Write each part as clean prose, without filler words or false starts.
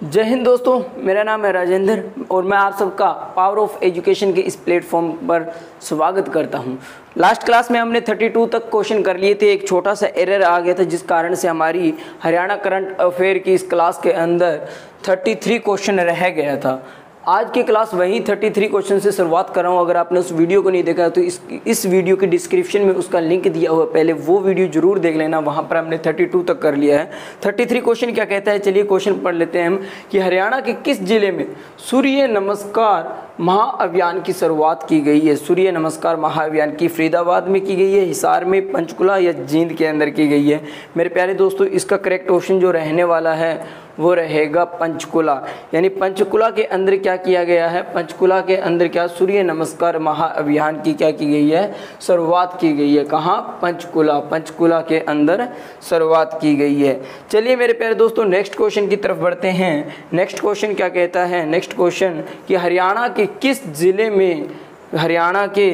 जय हिंद दोस्तों, मेरा नाम है राजेंद्र और मैं आप सबका पावर ऑफ एजुकेशन के इस प्लेटफॉर्म पर स्वागत करता हूं। लास्ट क्लास में हमने 32 तक क्वेश्चन कर लिए थे। एक छोटा सा एरर आ गया था जिस कारण से हमारी हरियाणा करंट अफेयर की इस क्लास के अंदर 33 क्वेश्चन रह गया था। आज की क्लास वही 33 क्वेश्चन से शुरुआत कर रहा हूँ। अगर आपने उस वीडियो को नहीं देखा तो इस वीडियो के डिस्क्रिप्शन में उसका लिंक दिया हुआ है, पहले वो वीडियो जरूर देख लेना। वहाँ पर हमने 32 तक कर लिया है। 33 क्वेश्चन क्या कहता है, चलिए क्वेश्चन पढ़ लेते हैं हम कि हरियाणा के किस जिले में सूर्य नमस्कार महाअभियान की शुरुआत की गई है। सूर्य नमस्कार महाअभियान की फरीदाबाद में की गई है, हिसार में, पंचकुला या जींद के अंदर की गई है। मेरे प्यारे दोस्तों, इसका करेक्ट ऑप्शन जो रहने वाला है वो रहेगा पंचकुला। यानी पंचकुला के अंदर क्या किया गया है, पंचकुला के अंदर क्या सूर्य नमस्कार महाअभियान की क्या की गई है, शुरुआत की गई है। कहाँ? पंचकुला। पंचकुला के अंदर शुरुआत की गई है। चलिए मेरे प्यारे दोस्तों, नेक्स्ट क्वेश्चन की तरफ बढ़ते हैं। नेक्स्ट क्वेश्चन क्या कहता है, नेक्स्ट क्वेश्चन कि हरियाणा के किस जिले में, हरियाणा के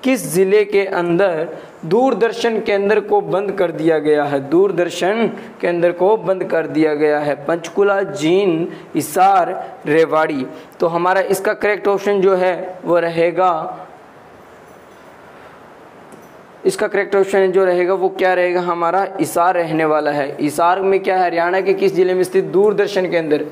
किस जिले के अंदर दूरदर्शन केंद्र को बंद कर दिया गया है। दूरदर्शन केंद्र को बंद कर दिया गया है। पंचकुला, जींद, हिसार, रेवाड़ी। तो हमारा इसका करेक्ट ऑप्शन जो है वो रहेगा, इसका करेक्ट ऑप्शन जो रहेगा वो क्या रहेगा, हमारा हिसार रहने वाला है। हिसार में क्या है, हरियाणा के किस जिले में स्थित दूरदर्शन केंद्र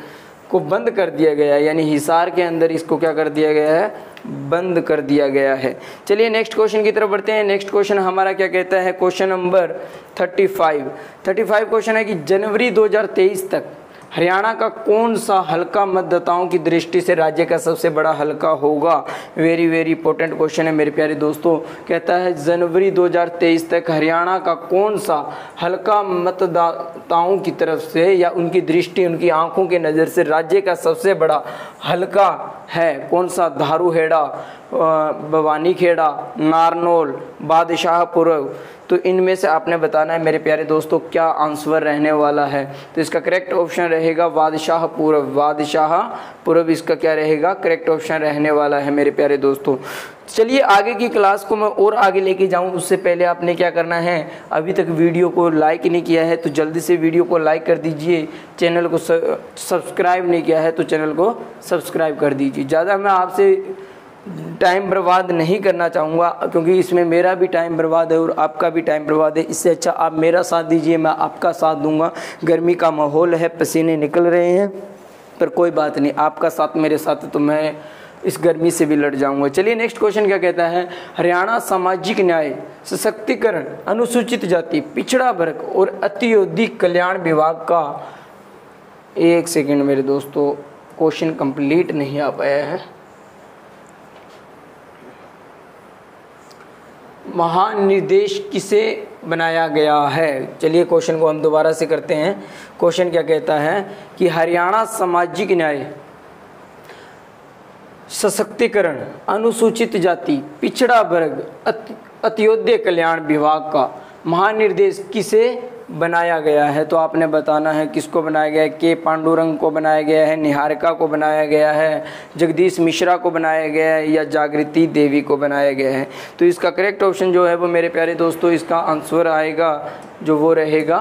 को बंद कर दिया गया है। यानी हिसार के अंदर इसको क्या कर दिया गया है, बंद कर दिया गया है। चलिए नेक्स्ट क्वेश्चन की तरफ बढ़ते हैं। नेक्स्ट क्वेश्चन हमारा क्या कहता है, क्वेश्चन नंबर 35 क्वेश्चन है कि जनवरी 2023 तक हरियाणा का कौन सा हलका मतदाताओं की दृष्टि से राज्य का सबसे बड़ा हलका होगा। वेरी वेरी इंपॉर्टेंट क्वेश्चन है मेरे प्यारे दोस्तों। कहता है जनवरी 2023 तक हरियाणा का कौन सा हलका मतदाताओं की तरफ से या उनकी दृष्टि, उनकी आंखों के नज़र से राज्य का सबसे बड़ा हलका है। कौन सा? धारूहेड़ा, भवानीखेड़ा, नारनौल, बादशाहपुर। तो इनमें से आपने बताना है मेरे प्यारे दोस्तों क्या आंसर रहने वाला है। तो इसका करेक्ट ऑप्शन रहेगा बादशाहपुर। बादशाहपुर इसका क्या रहेगा, करेक्ट ऑप्शन रहने वाला है मेरे प्यारे दोस्तों। चलिए आगे की क्लास को मैं और आगे लेके जाऊं उससे पहले आपने क्या करना है, अभी तक वीडियो को लाइक नहीं किया है तो जल्दी से वीडियो को लाइक कर दीजिए। चैनल को सब्सक्राइब नहीं किया है तो चैनल को सब्सक्राइब कर दीजिए। ज़्यादा मैं आपसे टाइम बर्बाद नहीं करना चाहूँगा क्योंकि इसमें मेरा भी टाइम बर्बाद है और आपका भी टाइम बर्बाद है। इससे अच्छा आप मेरा साथ दीजिए, मैं आपका साथ दूंगा। गर्मी का माहौल है, पसीने निकल रहे हैं, पर कोई बात नहीं, आपका साथ मेरे साथ है तो मैं इस गर्मी से भी लड़ जाऊंगा। चलिए नेक्स्ट क्वेश्चन क्या कहता है, हरियाणा सामाजिक न्याय, सशक्तिकरण, अनुसूचित जाति, पिछड़ा वर्ग और अतियोगी कल्याण विभाग का, एक सेकेंड मेरे दोस्तों, क्वेश्चन कंप्लीट नहीं आ पाया है। महानिर्देश किसे बनाया गया है। चलिए क्वेश्चन को हम दोबारा से करते हैं। क्वेश्चन क्या कहता है कि हरियाणा सामाजिक न्याय, सशक्तिकरण, अनुसूचित जाति, पिछड़ा वर्ग, अतियोदय कल्याण विभाग का महानिर्देश किसे बनाया गया है। तो आपने बताना है किसको बनाया गया है। के पांडुरंग को बनाया गया है, निहारिका को बनाया गया है, जगदीश मिश्रा को बनाया गया है या जागृति देवी को बनाया गया है। तो इसका करेक्ट ऑप्शन जो है वो मेरे प्यारे दोस्तों, इसका आंसर आएगा जो वो रहेगा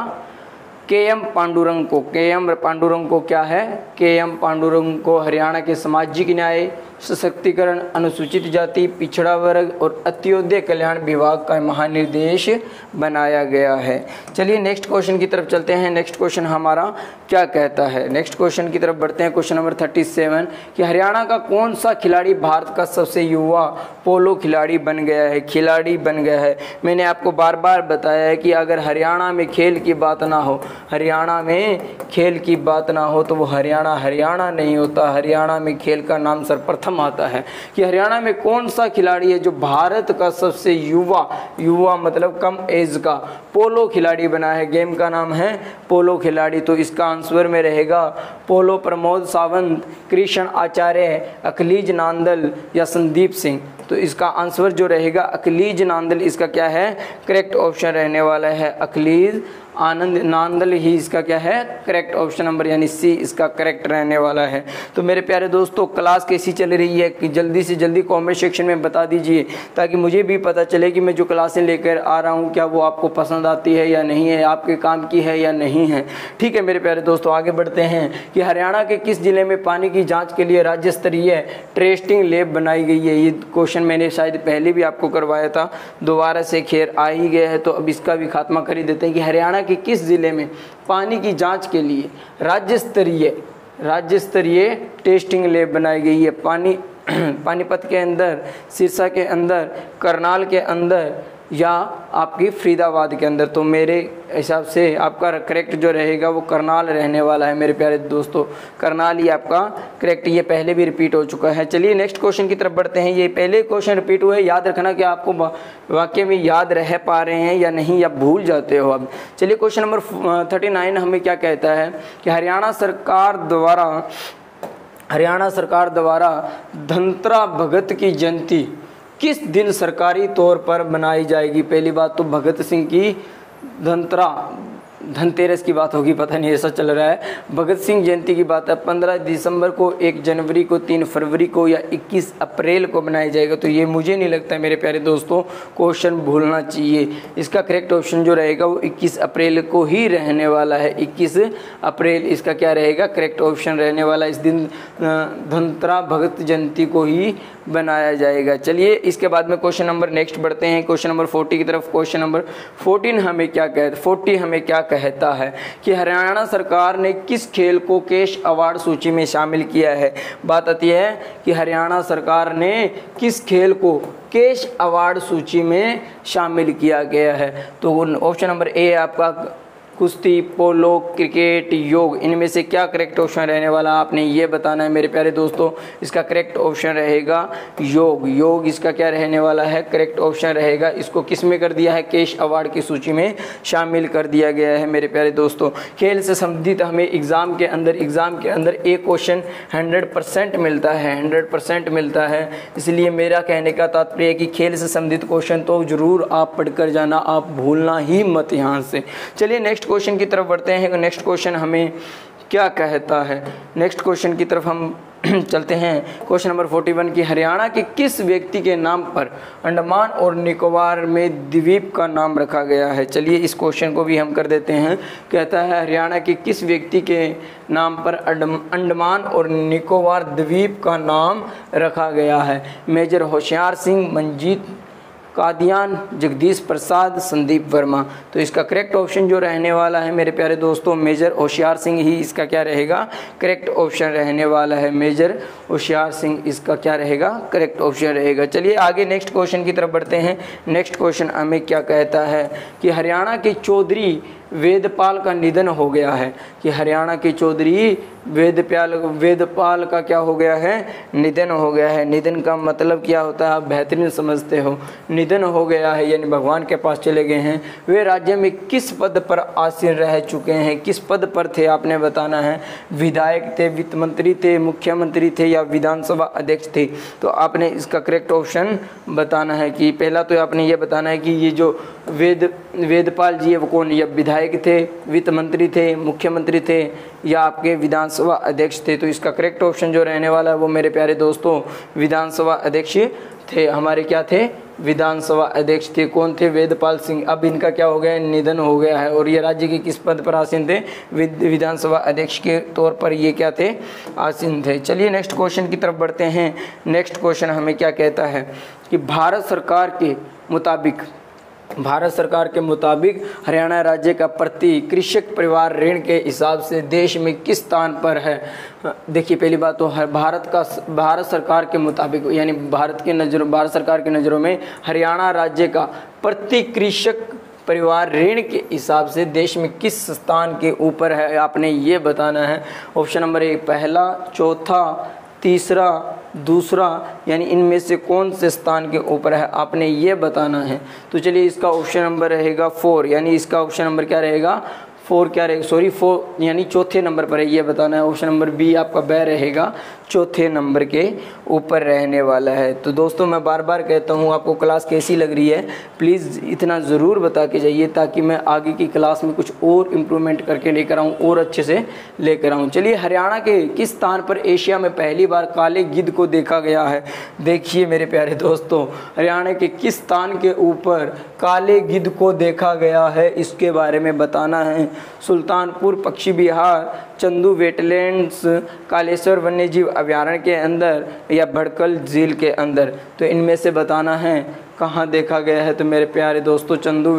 के.एम. पांडुरंग को। के.एम. पांडुरंग को क्या है, के.एम. पांडुरंग को हरियाणा के सामाजिक न्याय, सशक्तिकरण, अनुसूचित जाति, पिछड़ा वर्ग और अतियोदय कल्याण विभाग का महानिर्देश बनाया गया है। चलिए नेक्स्ट क्वेश्चन की तरफ चलते हैं। नेक्स्ट क्वेश्चन हमारा क्या कहता है, नेक्स्ट क्वेश्चन की तरफ बढ़ते हैं। क्वेश्चन नंबर 37 कि हरियाणा का कौन सा खिलाड़ी भारत का सबसे युवा पोलो खिलाड़ी बन गया है, खिलाड़ी बन गया है। मैंने आपको बार बार बताया है कि अगर हरियाणा में खेल की बात ना हो, हरियाणा में खेल की बात ना हो तो वो हरियाणा नहीं होता। हरियाणा में खेल का नाम सर्वप्रथम आता है कि हरियाणा में कौन सा खिलाड़ी है जो भारत का सबसे युवा मतलब कम एज का पोलो खिलाड़ी बना है। गेम का नाम है पोलो खिलाड़ी। तो इसका आंसर में रहेगा पोलो प्रमोद सावंत, कृष्ण आचार्य, अखिलेश नांदल या संदीप सिंह। तो इसका आंसर जो रहेगा अखिलेश नांदल, इसका क्या है, करेक्ट ऑप्शन रहने वाला है अखिलेश आनंद नांदल ही इसका क्या है करेक्ट ऑप्शन नंबर यानी सी इसका करेक्ट रहने वाला है। तो मेरे प्यारे दोस्तों क्लास कैसी चल रही है कि जल्दी से जल्दी कमेंट सेक्शन में बता दीजिए, ताकि मुझे भी पता चले कि मैं जो क्लासें लेकर आ रहा हूँ क्या वो आपको पसंद आती है या नहीं है, आपके काम की है या नहीं है। ठीक है मेरे प्यारे दोस्तों, आगे बढ़ते हैं कि हरियाणा के किस जिले में पानी की जाँच के लिए राज्य स्तरीय टेस्टिंग लैब बनाई गई है। ये क्वेश्चन मैंने शायद पहले भी आपको करवाया था, दोबारा से खैर आ ही गया है, तो अब इसका भी खात्मा कर ही देते हैं कि हरियाणा कि किस जिले में पानी की जांच के लिए राज्य स्तरीय टेस्टिंग लैब बनाई गई है। पानीपत के अंदर, सिरसा के अंदर, करनाल के अंदर या आपकी फरीदाबाद के अंदर। तो मेरे हिसाब से आपका करेक्ट जो रहेगा वो करनाल रहने वाला है मेरे प्यारे दोस्तों, करनाल ही आपका करेक्ट, ये पहले भी रिपीट हो चुका है। चलिए नेक्स्ट क्वेश्चन की तरफ बढ़ते हैं। ये पहले क्वेश्चन रिपीट हुए, याद रखना कि आपको वाकई में याद रह पा रहे हैं या नहीं, या भूल जाते हो अब। चलिए क्वेश्चन नंबर 39 हमें क्या कहता है कि हरियाणा सरकार द्वारा धनतेरस भगत की जयंती किस दिन सरकारी तौर पर मनाई जाएगी। पहली बात तो भगत सिंह की धनतेरस की बात होगी, पता नहीं ऐसा चल रहा है। भगत सिंह जयंती की बात है, 15 दिसंबर को, 1 जनवरी को, 3 फरवरी को या 21 अप्रैल को बनाया जाएगा। तो ये मुझे नहीं लगता है मेरे प्यारे दोस्तों क्वेश्चन भूलना चाहिए। इसका करेक्ट ऑप्शन जो रहेगा वो 21 अप्रैल को ही रहने वाला है। 21 अप्रैल इसका क्या रहेगा करेक्ट ऑप्शन रहने वाला। इस दिन धनतेरस भगत जयंती को ही बनाया जाएगा। चलिए इसके बाद में क्वेश्चन नंबर नेक्स्ट बढ़ते हैं, क्वेश्चन नंबर 40 की तरफ। क्वेश्चन नंबर 40 हमें क्या कहता है कि हरियाणा सरकार ने किस खेल को कैश अवार्ड सूची में शामिल किया है। बात आती है कि हरियाणा सरकार ने किस खेल को कैश अवार्ड सूची में शामिल किया गया है। तो ऑप्शन नंबर ए आपका कुश्ती, पोलो, क्रिकेट, योग, इनमें से क्या करेक्ट ऑप्शन रहने वाला आपने ये बताना है मेरे प्यारे दोस्तों। इसका करेक्ट ऑप्शन रहेगा योग इसका क्या रहने वाला है करेक्ट ऑप्शन रहेगा। इसको किस में कर दिया है कैश अवार्ड की सूची में शामिल कर दिया गया है मेरे प्यारे दोस्तों। खेल से संबंधित हमें एग्ज़ाम के अंदर एक क्वेश्चन 100% मिलता है, 100% मिलता है। इसलिए मेरा कहने का तात्पर्य है कि खेल से संबंधित क्वेश्चन तो ज़रूर आप पढ़कर जाना, आप भूलना ही मत यहाँ से। चलिए नेक्स्ट क्वेश्चन की तरफ बढ़ते हैं। नेक्स्ट क्वेश्चन हमें क्या कहता है, नेक्स्ट क्वेश्चन की तरफ हम चलते हैं। क्वेश्चन नंबर 41 की हरियाणा के किस व्यक्ति के नाम पर अंडमान और निकोबार में द्वीप का नाम रखा गया है। चलिए इस क्वेश्चन को भी हम कर देते हैं। कहता है हरियाणा के किस व्यक्ति के नाम पर अंडमान और निकोबार द्वीप का नाम रखा गया है। मेजर होशियार सिंह, मंजीत कादियान, जगदीश प्रसाद, संदीप वर्मा। तो इसका करेक्ट ऑप्शन जो रहने वाला है मेरे प्यारे दोस्तों मेजर होशियार सिंह ही इसका क्या रहेगा करेक्ट ऑप्शन रहने वाला है। मेजर होशियार सिंह इसका क्या रहेगा करेक्ट ऑप्शन रहेगा। चलिए आगे नेक्स्ट क्वेश्चन की तरफ बढ़ते हैं। नेक्स्ट क्वेश्चन हमें क्या कहता है कि हरियाणा के चौधरी वेदपाल का निधन हो गया है। कि हरियाणा के चौधरी वेदपाल का क्या हो गया है निधन हो गया है। निधन का मतलब क्या होता है आप बेहतरीन समझते हो। निधन हो गया है यानी भगवान के पास चले गए हैं। वे राज्य में किस पद पर आसीन रह चुके हैं, किस पद पर थे आपने बताना है। विधायक थे, वित्त मंत्री थे, मुख्यमंत्री थे या विधानसभा अध्यक्ष थे। तो आपने इसका करेक्ट ऑप्शन बताना है कि पहला तो आपने ये बताना है कि ये जो वेदपाल जी है वो कौन, या विधायक थे, वित्त मंत्री थे, मुख्यमंत्री थे या आपके विधानसभा अध्यक्ष थे। तो इसका करेक्ट ऑप्शन जो रहने वाला है वो मेरे प्यारे दोस्तों विधानसभा अध्यक्ष थे। हमारे क्या थे विधानसभा अध्यक्ष थे। कौन थे वेदपाल सिंह। अब इनका क्या हो गया निधन हो गया है। और ये राज्य के किस पद पर आसीन थे विधानसभा अध्यक्ष के तौर पर ये क्या थे आसीन थे। चलिए नेक्स्ट क्वेश्चन की तरफ बढ़ते हैं। नेक्स्ट क्वेश्चन हमें क्या कहता है कि भारत सरकार के मुताबिक हरियाणा राज्य का प्रति कृषक परिवार ऋण के हिसाब से देश में किस स्थान पर है। देखिए पहली बात तो भारत सरकार के मुताबिक यानी भारत सरकार की नज़रों में हरियाणा राज्य का प्रति कृषक परिवार ऋण के हिसाब से देश में किस स्थान के ऊपर है आपने ये बताना है। ऑप्शन नंबर 1 पहला, चौथा, तीसरा, दूसरा, यानी इनमें से कौन से स्थान के ऊपर है आपने ये बताना है। तो चलिए इसका ऑप्शन नंबर रहेगा 4, यानी इसका ऑप्शन नंबर क्या रहेगा 4 क्या रहेगा, सॉरी 4 यानी चौथे नंबर पर है, ये बताना है। ऑप्शन नंबर बी आपका ब रहेगा, चौथे नंबर के ऊपर रहने वाला है। तो दोस्तों मैं बार बार कहता हूँ, आपको क्लास कैसी लग रही है प्लीज़ इतना ज़रूर बता के जाइए, ताकि मैं आगे की क्लास में कुछ और इम्प्रूवमेंट करके लेकर आऊँ और अच्छे से लेकर आऊँ। चलिए, हरियाणा के किस स्थान पर एशिया में पहली बार काले गिद्ध को देखा गया है? देखिए मेरे प्यारे दोस्तों, हरियाणा के किस स्थान के ऊपर काले गिद्ध को देखा गया है, इसके बारे में बताना है। सुल्तानपुर पक्षी विहार, चंदू वेटलैंड्स, कालेश्वर वन्यजीव अभयारण्य के अंदर या भड़कल झील के अंदर? तो इनमें से बताना है कहाँ देखा गया है। तो मेरे प्यारे दोस्तों, चंदू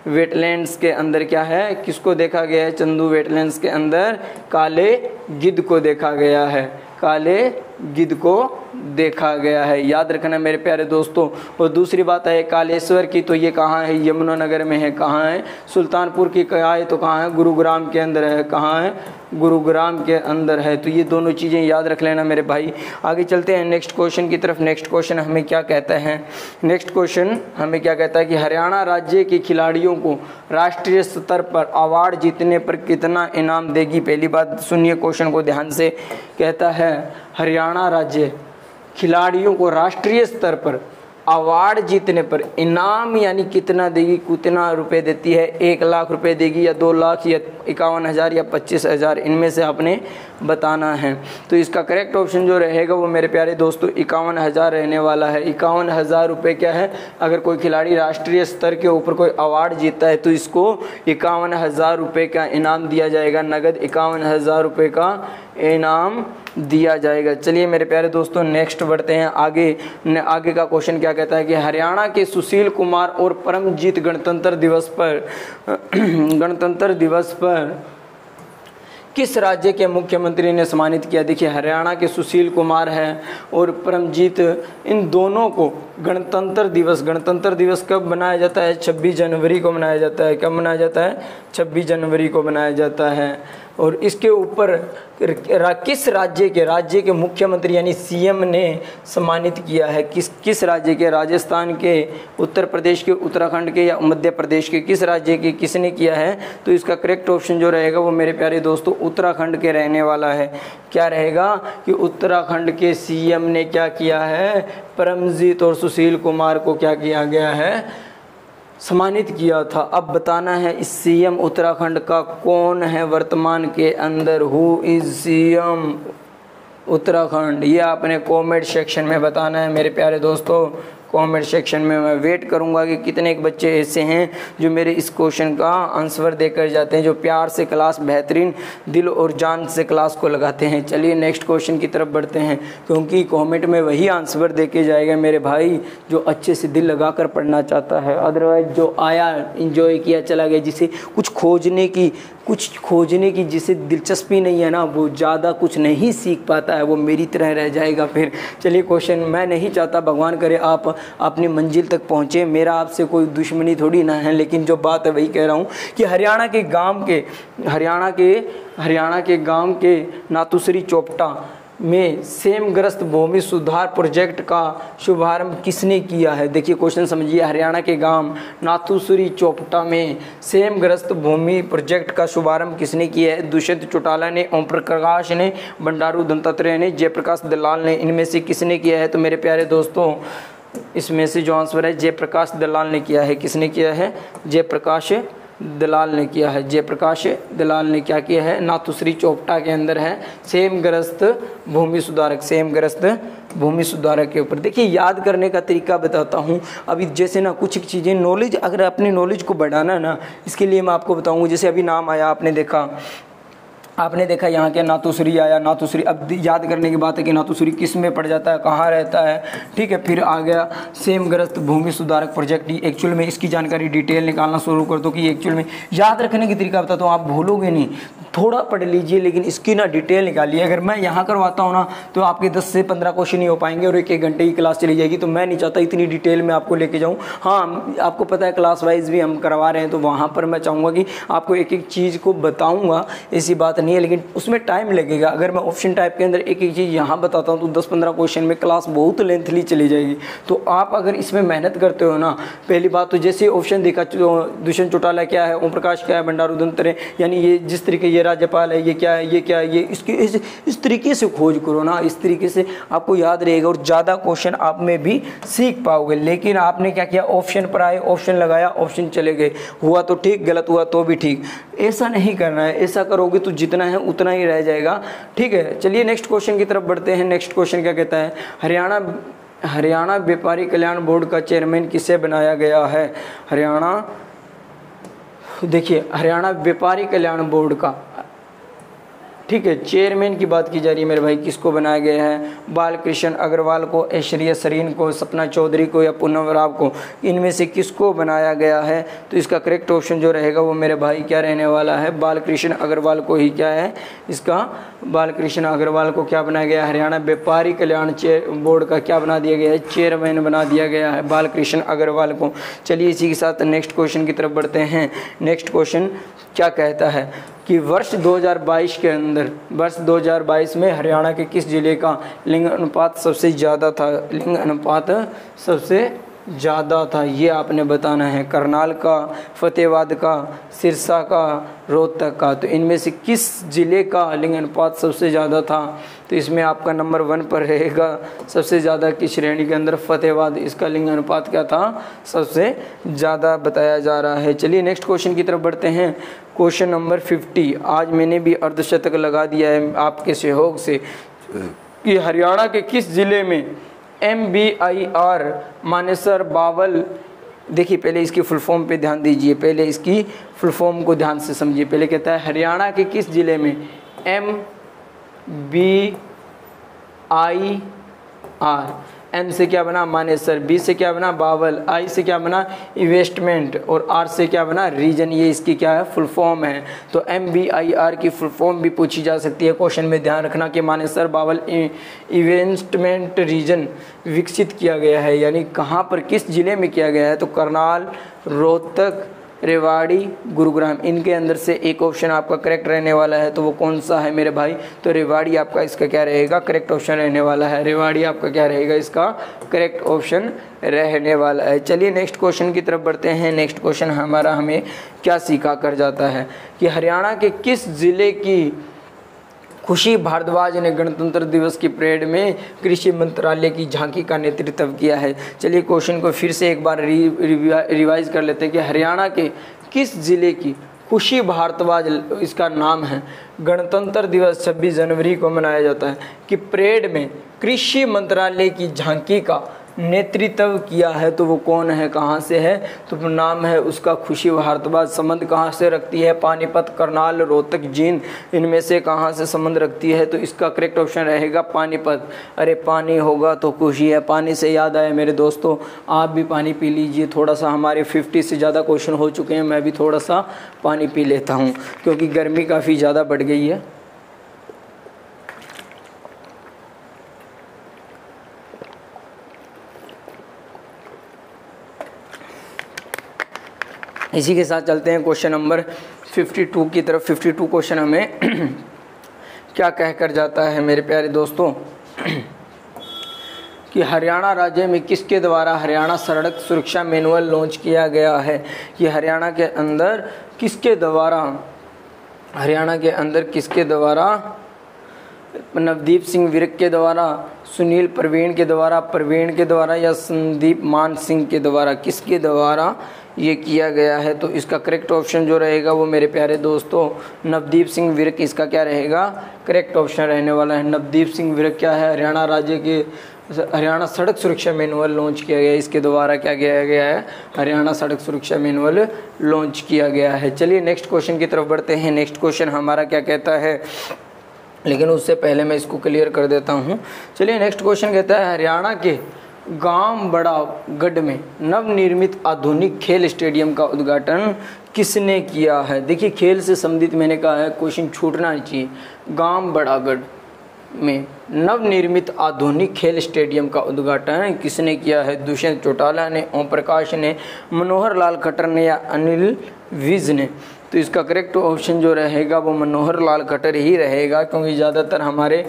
वेटलैंड्स के अंदर क्या है, किसको देखा गया है? चंदू वेटलैंड्स के अंदर काले गिद्ध को देखा गया है, काले गिद्ध को देखा गया है, याद रखना मेरे प्यारे दोस्तों। और दूसरी बात है कालेश्वर की, तो ये कहाँ है? यमुनानगर में है। कहाँ है? सुल्तानपुर की क्या है, तो कहाँ है? गुरुग्राम के अंदर है। कहाँ है? गुरुग्राम के अंदर है। तो ये दोनों चीज़ें याद रख लेना मेरे भाई। आगे चलते हैं नेक्स्ट क्वेश्चन की तरफ। नेक्स्ट क्वेश्चन हमें क्या कहता है? नेक्स्ट क्वेश्चन हमें क्या कहता है कि हरियाणा राज्य के खिलाड़ियों को राष्ट्रीय स्तर पर अवार्ड जीतने पर कितना इनाम देगी? पहली बात सुनिए क्वेश्चन को ध्यान से। कहता है हरियाणा राज्य खिलाड़ियों को राष्ट्रीय स्तर पर अवार्ड जीतने पर इनाम यानी कितना देगी, कितना रुपए देती है? 1 लाख रुपए देगी या 2 लाख या 51,000 या 25,000? इनमें से आपने बताना है। तो इसका करेक्ट ऑप्शन जो रहेगा वो मेरे प्यारे दोस्तों 51,000 रहने वाला है। 51,000 रुपये क्या है? अगर कोई खिलाड़ी राष्ट्रीय स्तर के ऊपर कोई अवार्ड जीतता है तो इसको 51,000 रुपये का इनाम दिया जाएगा, नगद 51,000 रुपये का इनाम दिया जाएगा। चलिए मेरे प्यारे दोस्तों नेक्स्ट बढ़ते हैं आगे। आगे का क्वेश्चन क्या कहता है कि हरियाणा के सुशील कुमार और परमजीत गणतंत्र दिवस पर किस राज्य के मुख्यमंत्री ने सम्मानित किया? देखिए, हरियाणा के सुशील कुमार हैं और परमजीत, इन दोनों को गणतंत्र दिवस कब मनाया जाता है? 26 जनवरी को मनाया जाता है। कब मनाया जाता है? 26 जनवरी को मनाया जाता है। और इसके ऊपर किस राज्य के मुख्यमंत्री यानी सीएम ने सम्मानित किया है? किस राज्य के? राजस्थान के, उत्तर प्रदेश के, उत्तराखंड के या मध्य प्रदेश के? किस राज्य के किसने किया है? तो इसका करेक्ट ऑप्शन जो रहेगा वो मेरे प्यारे दोस्तों उत्तराखंड के रहने वाला है। क्या रहेगा कि उत्तराखंड के सीएम ने क्या किया है? परमजीत और सुशील कुमार को क्या किया गया है? सम्मानित किया था। अब बताना है इस सीएम उत्तराखंड का कौन है वर्तमान के अंदर? Who is CM Uttarakhand? ये आपने कमेंट सेक्शन में बताना है मेरे प्यारे दोस्तों। कमेंट सेक्शन में मैं वेट करूंगा कि कितने एक बच्चे ऐसे हैं जो मेरे इस क्वेश्चन का आंसर देकर जाते हैं, जो प्यार से क्लास, बेहतरीन दिल और जान से क्लास को लगाते हैं। चलिए नेक्स्ट क्वेश्चन की तरफ बढ़ते हैं, क्योंकि कमेंट में वही आंसर देके जाएगा मेरे भाई जो अच्छे से दिल लगाकर पढ़ना चाहता है। अदरवाइज जो आया इंजॉय किया चला गया, जिसे कुछ खोजने की जिसे दिलचस्पी नहीं है ना, वो ज़्यादा कुछ नहीं सीख पाता है, वो मेरी तरह रह जाएगा फिर। चलिए क्वेश्चन, मैं नहीं चाहता भगवान करे आप अपनी मंजिल तक पहुँचे, मेरा आपसे कोई दुश्मनी थोड़ी ना है, लेकिन जो बात है वही कह रहा हूँ कि हरियाणा के गांव के नाथुश्री चोपटा में सेमग्रस्त भूमि सुधार प्रोजेक्ट का शुभारंभ किसने किया है? देखिए क्वेश्चन समझिए। हरियाणा के गांव नाथुश्री चोपटा में सेमग्रस्त भूमि प्रोजेक्ट का शुभारंभ किसने किया है? दुष्यंत चौटाला ने, ओम प्रकाश ने, बंडारू दत्तात्रेय ने, जयप्रकाश दलाल ने? इनमें से किसने किया है? तो मेरे प्यारे दोस्तों इसमें से जो आंसर है जयप्रकाश दलाल ने किया है। किसने किया है? जयप्रकाश दलाल ने किया है। जयप्रकाश दलाल ने क्या किया है? नाथुश्री चोपटा के अंदर है सेमग्रस्त भूमि सुधारक के ऊपर। देखिए याद करने का तरीका बताता हूँ। अभी जैसे ना कुछ चीज़ें नॉलेज, अगर अपनी नॉलेज को बढ़ाना है ना, इसके लिए मैं आपको बताऊँगा। जैसे अभी नाम आया, आपने देखा यहाँ के नाथुश्री आया, नाथुश्री, अब याद करने की बात है कि नाथुश्री किस में पड़ जाता है, कहाँ रहता है, ठीक है। फिर आ गया सेमग्रस्त भूमि सुधारक प्रोजेक्ट। एक्चुअल में इसकी जानकारी डिटेल निकालना शुरू कर दो कि एक्चुअल में याद रखने की तरीका बताता हूँ, आप भूलोगे नहीं। थोड़ा पढ़ लीजिए लेकिन इसकी ना डिटेल निकालिए। अगर मैं यहाँ करवाता हूँ ना तो आपके 10 से 15 क्वेश्चन नहीं हो पाएंगे और 1-1 घंटे की क्लास चली जाएगी। तो मैं नहीं चाहता इतनी डिटेल में आपको लेके जाऊँ। हाँ, आपको पता है क्लास वाइज भी हम करवा रहे हैं, तो वहाँ पर मैं चाहूँगा कि आपको एक एक चीज़ को बताऊँगा, ऐसी बात आसानी है, लेकिन उसमें टाइम लगेगा। अगर मैं ऑप्शन टाइप के अंदर एक एक चीज़ यहाँ बताता हूँ तो 10-15 क्वेश्चन में क्लास बहुत लेंथली चली जाएगी। तो आप अगर इसमें मेहनत करते हो ना, पहली बात तो जैसे ऑप्शन देखा, दुष्यंत चौटाला क्या है, ओम प्रकाश क्या है, बंडारू दत्तात्रेय, यानी ये जिस तरीके ये राज्यपाल है, ये क्या है, ये क्या है, ये इसके इस तरीके से खोज करो ना, इस तरीके से आपको याद रहेगा और ज़्यादा क्वेश्चन आप में भी सीख पाओगे। लेकिन आपने क्या किया, ऑप्शन पर आए, ऑप्शन लगाया, ऑप्शन चले गए, हुआ तो ठीक, गलत हुआ तो भी ठीक। ऐसा नहीं करना है, ऐसा करोगे तो जितना है उतना ही रह जाएगा। ठीक है, चलिए नेक्स्ट क्वेश्चन की तरफ बढ़ते हैं। नेक्स्ट क्वेश्चन क्या कहता है, हरियाणा व्यापारी कल्याण बोर्ड का चेयरमैन किसे बनाया गया है। देखिए हरियाणा व्यापारी कल्याण बोर्ड का, ठीक है, चेयरमैन की बात की जा रही है मेरे भाई, किसको बनाया गया है, बालकृष्ण अग्रवाल को, ऐश्वर्या सरीन को, सपना चौधरी को या पूनम राव को, इनमें से किसको बनाया गया है। तो इसका करेक्ट ऑप्शन जो रहेगा वो मेरे भाई क्या रहने वाला है, बालकृष्ण अग्रवाल को ही क्या है, इसका बालकृष्ण अग्रवाल को क्या बनाया गया है, हरियाणा व्यापारी कल्याण बोर्ड का क्या बना दिया गया है, चेयरमैन बना दिया गया है बालकृष्ण अग्रवाल को। चलिए इसी के साथ नेक्स्ट क्वेश्चन की तरफ बढ़ते हैं। नेक्स्ट क्वेश्चन क्या कहता है कि वर्ष 2022 के अंदर, वर्ष 2022 में हरियाणा के किस जिले का लिंग अनुपात सबसे ज़्यादा था, लिंग अनुपात सबसे ज़्यादा था, ये आपने बताना है। करनाल का, फतेहाबाद का, सिरसा का, रोहतक का, तो इनमें से किस जिले का लिंग अनुपात सबसे ज़्यादा था। तो इसमें आपका नंबर 1 पर रहेगा सबसे ज़्यादा की श्रेणी के अंदर फतेहाबाद, इसका लिंग अनुपात क्या था, सबसे ज़्यादा बताया जा रहा है। चलिए नेक्स्ट क्वेश्चन की तरफ बढ़ते हैं। क्वेश्चन नंबर 50, आज मैंने भी अर्धशतक लगा दिया है आपके सहयोग से, कि हरियाणा के किस जिले में MBIR मानेसर बावल, देखिए पहले इसकी फुल फॉर्म पे ध्यान दीजिए, पहले इसकी फुल फॉर्म को ध्यान से समझिए। पहले कहता है हरियाणा के किस जिले में MBIR, M से क्या बना मानेसर, B से क्या बना बावल, I से क्या बना इन्वेस्टमेंट और R से क्या बना रीजन, ये इसकी क्या है फुल फॉर्म है। तो MBIR की फुल फॉर्म भी पूछी जा सकती है क्वेश्चन में, ध्यान रखना कि मानेसर बावल इन्वेस्टमेंट रीजन विकसित किया गया है, यानी कहाँ पर किस जिले में किया गया है। तो करनाल, रोहतक, रेवाड़ी, गुरुग्राम, इनके अंदर से एक ऑप्शन आपका करेक्ट रहने वाला है। तो वो कौन सा है मेरे भाई, तो रेवाड़ी आपका इसका क्या रहेगा, करेक्ट ऑप्शन रहने वाला है। रेवाड़ी आपका क्या रहेगा, इसका करेक्ट ऑप्शन रहने वाला है। चलिए नेक्स्ट क्वेश्चन की तरफ बढ़ते हैं। नेक्स्ट क्वेश्चन हमारा हमें क्या सिखा कर जाता है कि हरियाणा के किस जिले की खुशी भारद्वाज ने गणतंत्र दिवस की परेड में कृषि मंत्रालय की झांकी का नेतृत्व किया है। चलिए क्वेश्चन को फिर से एक बार रिवाइज कर लेते हैं कि हरियाणा के किस जिले की खुशी भारद्वाज इसका नाम है, गणतंत्र दिवस 26 जनवरी को मनाया जाता है, कि परेड में कृषि मंत्रालय की झांकी का नेतृत्व किया है। तो वो कौन है, कहाँ से है, तो नाम है उसका खुशी भारद्वाज। संबंध कहाँ से रखती है, पानीपत, करनाल, रोहतक, जींद, इनमें से कहाँ से संबंध रखती है। तो इसका करेक्ट ऑप्शन रहेगा पानीपत। अरे पानी होगा तो खुशी है। पानी से याद आया मेरे दोस्तों, आप भी पानी पी लीजिए थोड़ा सा। हमारे 50 से ज़्यादा क्वेश्चन हो चुके हैं, मैं भी थोड़ा सा पानी पी लेता हूँ क्योंकि गर्मी काफ़ी ज़्यादा बढ़ गई है। इसी के साथ चलते हैं क्वेश्चन नंबर 52 की तरफ। 52 क्वेश्चन हमें क्या कह कर जाता है मेरे प्यारे दोस्तों, कि हरियाणा राज्य में किसके द्वारा हरियाणा सड़क सुरक्षा मैनुअल लॉन्च किया गया है। कि हरियाणा के अंदर किसके द्वारा, हरियाणा के अंदर किसके द्वारा, नवदीप सिंह विर्क के द्वारा, सुनील प्रवीण के द्वारा या संदीप मान सिंह के द्वारा, किसके द्वारा ये किया गया है। तो इसका करेक्ट ऑप्शन जो रहेगा वो मेरे प्यारे दोस्तों नवदीप सिंह विर्क, इसका क्या रहेगा, करेक्ट ऑप्शन रहने वाला है। नवदीप सिंह विर्क क्या है, हरियाणा राज्य के हरियाणा सड़क सुरक्षा मैनुअल लॉन्च किया गया है, इसके द्वारा क्या किया गया है, हरियाणा सड़क सुरक्षा मैनुअल लॉन्च किया गया है। चलिए नेक्स्ट क्वेश्चन की तरफ बढ़ते हैं। नेक्स्ट क्वेश्चन हमारा क्या कहता है, लेकिन उससे पहले मैं इसको क्लियर कर देता हूँ। चलिए नेक्स्ट क्वेश्चन कहता है हरियाणा के गांव बड़ागढ़ में नवनिर्मित आधुनिक खेल स्टेडियम का उद्घाटन किसने किया है। देखिए खेल से संबंधित मैंने कहा है, क्वेश्चन छूटना नहीं चाहिए। गांव बड़ागढ़ में नवनिर्मित आधुनिक खेल स्टेडियम का उद्घाटन किसने किया है। दुष्यंत चौटाला ने, ओम प्रकाश ने, मनोहर लाल खट्टर ने या अनिल विज ने। तो इसका करेक्ट ऑप्शन जो रहेगा वो मनोहर लाल खट्टर ही रहेगा, क्योंकि ज़्यादातर हमारे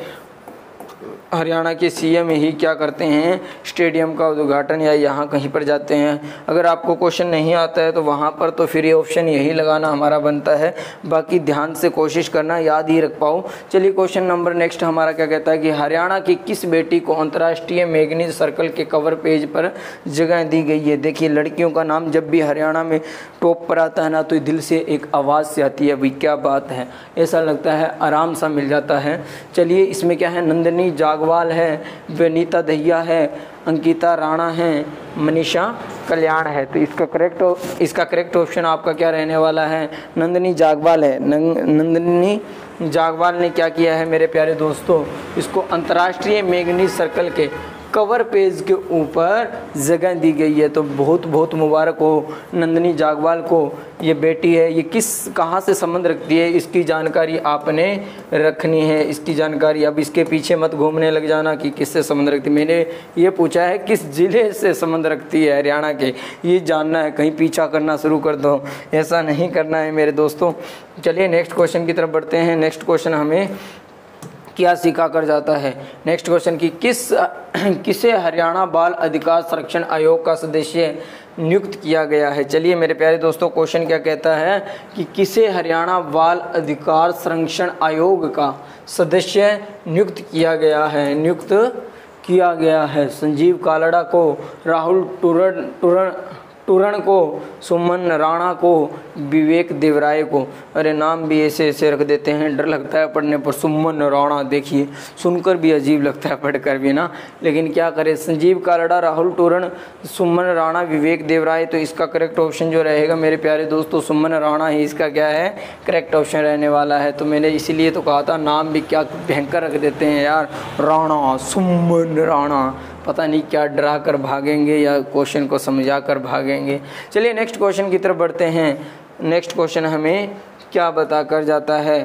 हरियाणा के सीएम ही क्या करते हैं, स्टेडियम का उद्घाटन या यहाँ कहीं पर जाते हैं। अगर आपको क्वेश्चन नहीं आता है तो वहाँ पर तो फिर ये ऑप्शन यही लगाना हमारा बनता है, बाकी ध्यान से कोशिश करना याद ही रख पाओ। चलिए क्वेश्चन नंबर नेक्स्ट हमारा क्या कहता है कि हरियाणा की किस बेटी को अंतर्राष्ट्रीय मैगनीज सर्कल के कवर पेज पर जगह दी गई है। देखिए लड़कियों का नाम जब भी हरियाणा में टॉप पर आता है ना तो दिल से एक आवाज़ से आती है, भाई क्या बात है, ऐसा लगता है आराम सा मिल जाता है। चलिए इसमें क्या है, नंदिनी जागवाल है, वनीता दहिया है, अंकिता राणा है, मनीषा कल्याण है। तो इसका करेक्ट ऑप्शन आपका क्या रहने वाला है, नंदिनी जागवाल है। नंदिनी जागवाल ने क्या किया है मेरे प्यारे दोस्तों, इसको अंतर्राष्ट्रीय मैगनीज सर्कल के कवर पेज के ऊपर जगह दी गई है। तो बहुत बहुत मुबारक हो नंदिनी जागवाल को, ये बेटी है, ये कहाँ से संबंध रखती है इसकी जानकारी आपने रखनी है, इसकी जानकारी। अब इसके पीछे मत घूमने लग जाना कि किससे संबंध रखती है, मैंने ये पूछा है किस ज़िले से संबंध रखती है हरियाणा के, ये जानना है, कहीं पीछा करना शुरू कर दो, ऐसा नहीं करना है मेरे दोस्तों। चलिए नेक्स्ट क्वेश्चन की तरफ बढ़ते हैं। नेक्स्ट क्वेश्चन हमें क्या सिखा कर जाता है। नेक्स्ट क्वेश्चन की किसे हरियाणा बाल अधिकार संरक्षण आयोग का सदस्य नियुक्त किया गया है। चलिए मेरे प्यारे दोस्तों क्वेश्चन क्या कहता है कि किसे हरियाणा बाल अधिकार संरक्षण आयोग का सदस्य नियुक्त किया गया है। संजीव कालड़ा को, राहुल टूरण को, सुमन राणा को, विवेक देवराय को। अरे नाम भी ऐसे ऐसे रख देते हैं, डर लगता है पढ़ने पर। सुमन राणा देखिए सुनकर भी अजीब लगता है, पढ़कर भी ना, लेकिन क्या करें। संजीव कालड़ा, राहुल टूरण, सुमन राणा, विवेक देवराय। तो इसका करेक्ट ऑप्शन जो रहेगा मेरे प्यारे दोस्तों सुमन राणा ही इसका क्या है करेक्ट ऑप्शन रहने वाला है। तो मैंने इसीलिए तो कहा था नाम भी क्या भयंकर रख देते हैं यार, राणा, सुमन राणा, पता नहीं क्या डरा कर भागेंगे या क्वेश्चन को समझा कर भागेंगे। चलिए नेक्स्ट क्वेश्चन की तरफ बढ़ते हैं। नेक्स्ट क्वेश्चन हमें क्या बता कर जाता है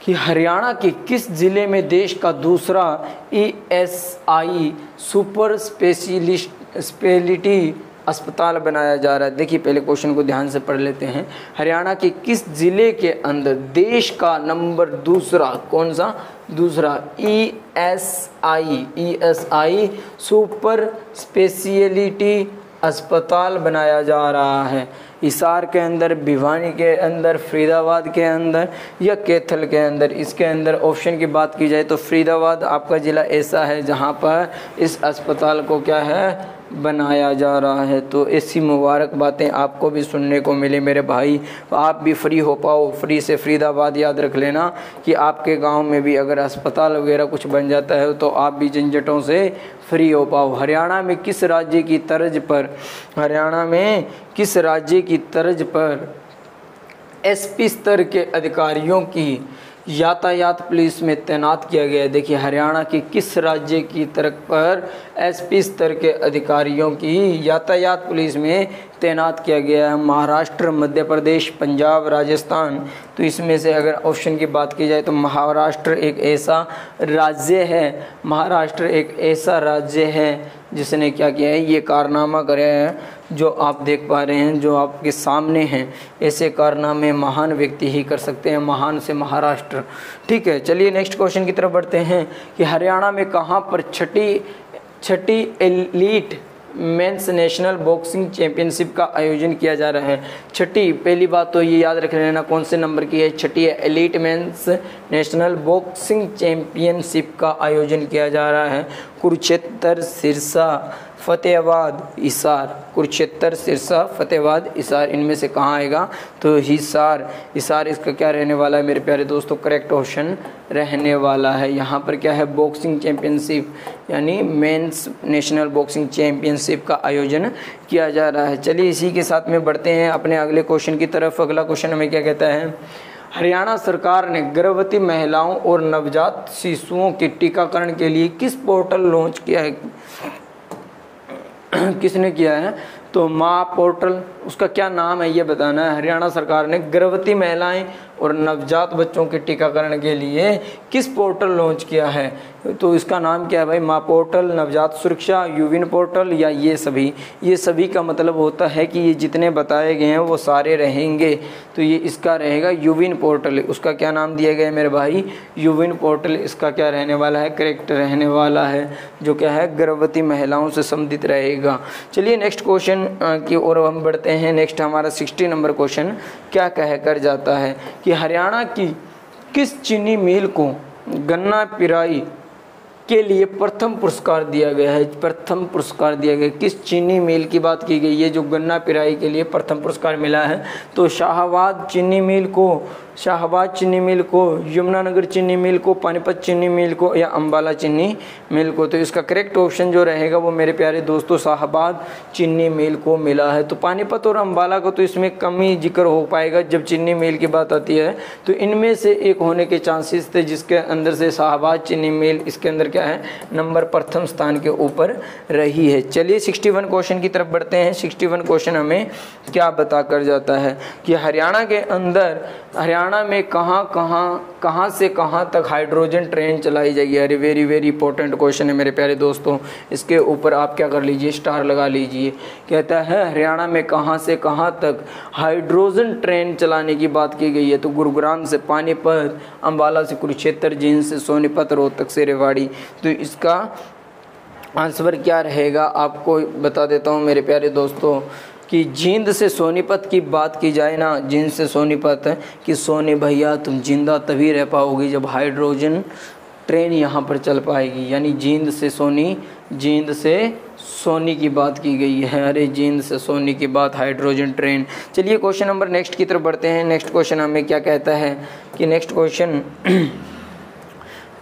कि हरियाणा के किस जिले में देश का दूसरा ESI सुपर स्पेशलिटी अस्पताल बनाया जा रहा है। देखिए पहले क्वेश्चन को ध्यान से पढ़ लेते हैं। हरियाणा के किस जिले के अंदर देश का नंबर दूसरा, कौन सा दूसरा, ESI सुपर स्पेशलिटी अस्पताल बनाया जा रहा है। हिसार के अंदर, भिवानी के अंदर, फरीदाबाद के अंदर या कैथल के अंदर। इसके अंदर ऑप्शन की बात की जाए तो फरीदाबाद आपका ज़िला ऐसा है जहां पर इस अस्पताल को क्या है बनाया जा रहा है। तो ऐसी मुबारक बातें आपको भी सुनने को मिले मेरे भाई, आप भी फ्री हो पाओ। फ्री से फरीदाबाद याद रख लेना कि आपके गांव में भी अगर अस्पताल वगैरह कुछ बन जाता है तो आप भी झंझटों से फ्री हो पाओ। हरियाणा में किस राज्य की तर्ज पर SP स्तर के अधिकारियों की यातायात पुलिस में तैनात किया गया है। देखिए हरियाणा की किस राज्य की तरफ पर SP स्तर के अधिकारियों की यातायात पुलिस में तैनात किया गया है। महाराष्ट्र, मध्य प्रदेश, पंजाब, राजस्थान। तो इसमें से अगर ऑप्शन की बात की जाए तो महाराष्ट्र एक ऐसा राज्य है जिसने क्या किया है, ये कारनामा करे हैं जो आप देख पा रहे हैं, जो आपके सामने हैं। ऐसे कारनामे महान व्यक्ति ही कर सकते हैं, महान से महाराष्ट्र। ठीक है, चलिए नेक्स्ट क्वेश्चन की तरफ बढ़ते हैं कि हरियाणा में कहाँ पर छठी elite mains national boxing championship का आयोजन किया जा रहा है। छठी, पहली बात तो ये याद रख लेना कौन से नंबर की है, छठी elite mains national boxing championship का आयोजन किया जा रहा है कुरुक्षेत्र, सिरसा, फतेहाबाद, हिसार। कुरुक्षेत्र, सिरसा, फतेहाबाद, हिसार, इनमें से कहाँ आएगा तो हिसार इसका क्या रहने वाला है मेरे प्यारे दोस्तों, करेक्ट ऑप्शन रहने वाला है। यहाँ पर क्या है, बॉक्सिंग चैंपियनशिप यानी मेंस नेशनल बॉक्सिंग चैंपियनशिप का आयोजन किया जा रहा है। चलिए इसी के साथ में बढ़ते हैं अपने अगले क्वेश्चन की तरफ। अगला क्वेश्चन हमें क्या कहता है, हरियाणा सरकार ने गर्भवती महिलाओं और नवजात शिशुओं के टीकाकरण के लिए किस पोर्टल लॉन्च किया है, किसने किया है तो माँ पोर्टल, उसका क्या नाम है ये बताना है। हरियाणा सरकार ने गर्भवती महिलाएं और नवजात बच्चों के टीकाकरण के लिए किस पोर्टल लॉन्च किया है? तो इसका नाम क्या है भाई? माँ पोर्टल, नवजात सुरक्षा, यूविन पोर्टल या ये सभी? ये सभी का मतलब होता है कि ये जितने बताए गए हैं वो सारे रहेंगे, तो ये इसका रहेगा यूविन पोर्टल। उसका क्या नाम दिया गया है मेरे भाई? यूविन पोर्टल इसका क्या रहने वाला है? करेक्ट रहने वाला है, जो क्या है गर्भवती महिलाओं से संबंधित रहेगा। चलिए नेक्स्ट क्वेश्चन की ओर हम बढ़ते हैं। नेक्स्ट हमारा 60 नंबर क्वेश्चन क्या कह कर जाता है कि हरियाणा की किस चीनी मिल को गन्ना पिराई के लिए प्रथम पुरस्कार दिया गया है? प्रथम पुरस्कार दिया गया किस चीनी मिल की बात की गई है जो गन्ना पिराई के लिए प्रथम पुरस्कार मिला है? तो शाहबाद चीनी मिल को, शाहबाद चीनी मिल को, यमुनानगर चीनी मिल को, पानीपत चीनी मिल को या अंबाला चीनी मिल को? तो इसका करेक्ट ऑप्शन जो रहेगा वो मेरे प्यारे दोस्तों शाहबाद चीनी मिल को मिला है। तो पानीपत और अंबाला को तो इसमें कम ही जिक्र हो पाएगा जब चीनी मिल की बात आती है, तो इनमें से एक होने के चांसेस थे जिसके अंदर से शाहबाद चीनी मिल इसके अंदर क्या है नंबर प्रथम स्थान के ऊपर रही है। चलिए 61 क्वेश्चन की तरफ बढ़ते हैं। 61 क्वेश्चन हमें क्या बता कर जाता है कि हरियाणा के अंदर, हरियाणा में कहाँ से कहाँ तक हाइड्रोजन ट्रेन चलाई जाएगी? अरे वेरी वेरी इंपॉर्टेंट क्वेश्चन है मेरे प्यारे दोस्तों, इसके ऊपर आप क्या कर लीजिए, स्टार लगा लीजिए। कहता है हरियाणा में कहाँ से कहाँ तक हाइड्रोजन ट्रेन चलाने की बात की गई है? तो गुरुग्राम से पानीपत, अंबाला से कुरुक्षेत्र, जींद से सोनीपत, रोहतक से रेवाड़ी। तो इसका आंसर क्या रहेगा आपको बता देता हूँ मेरे प्यारे दोस्तों कि जींद से सोनीपत की बात की जाए ना, जींद से सोनीपत कि सोनी भैया तुम जिंदा तभी रह पाओगी जब हाइड्रोजन ट्रेन यहाँ पर चल पाएगी। यानी जींद से सोनी की बात की गई है। अरे जींद से सोनी की बात, हाइड्रोजन ट्रेन। चलिए क्वेश्चन नंबर नेक्स्ट की तरफ बढ़ते हैं। नेक्स्ट क्वेश्चन हमें क्या कहता है कि नेक्स्ट क्वेश्चन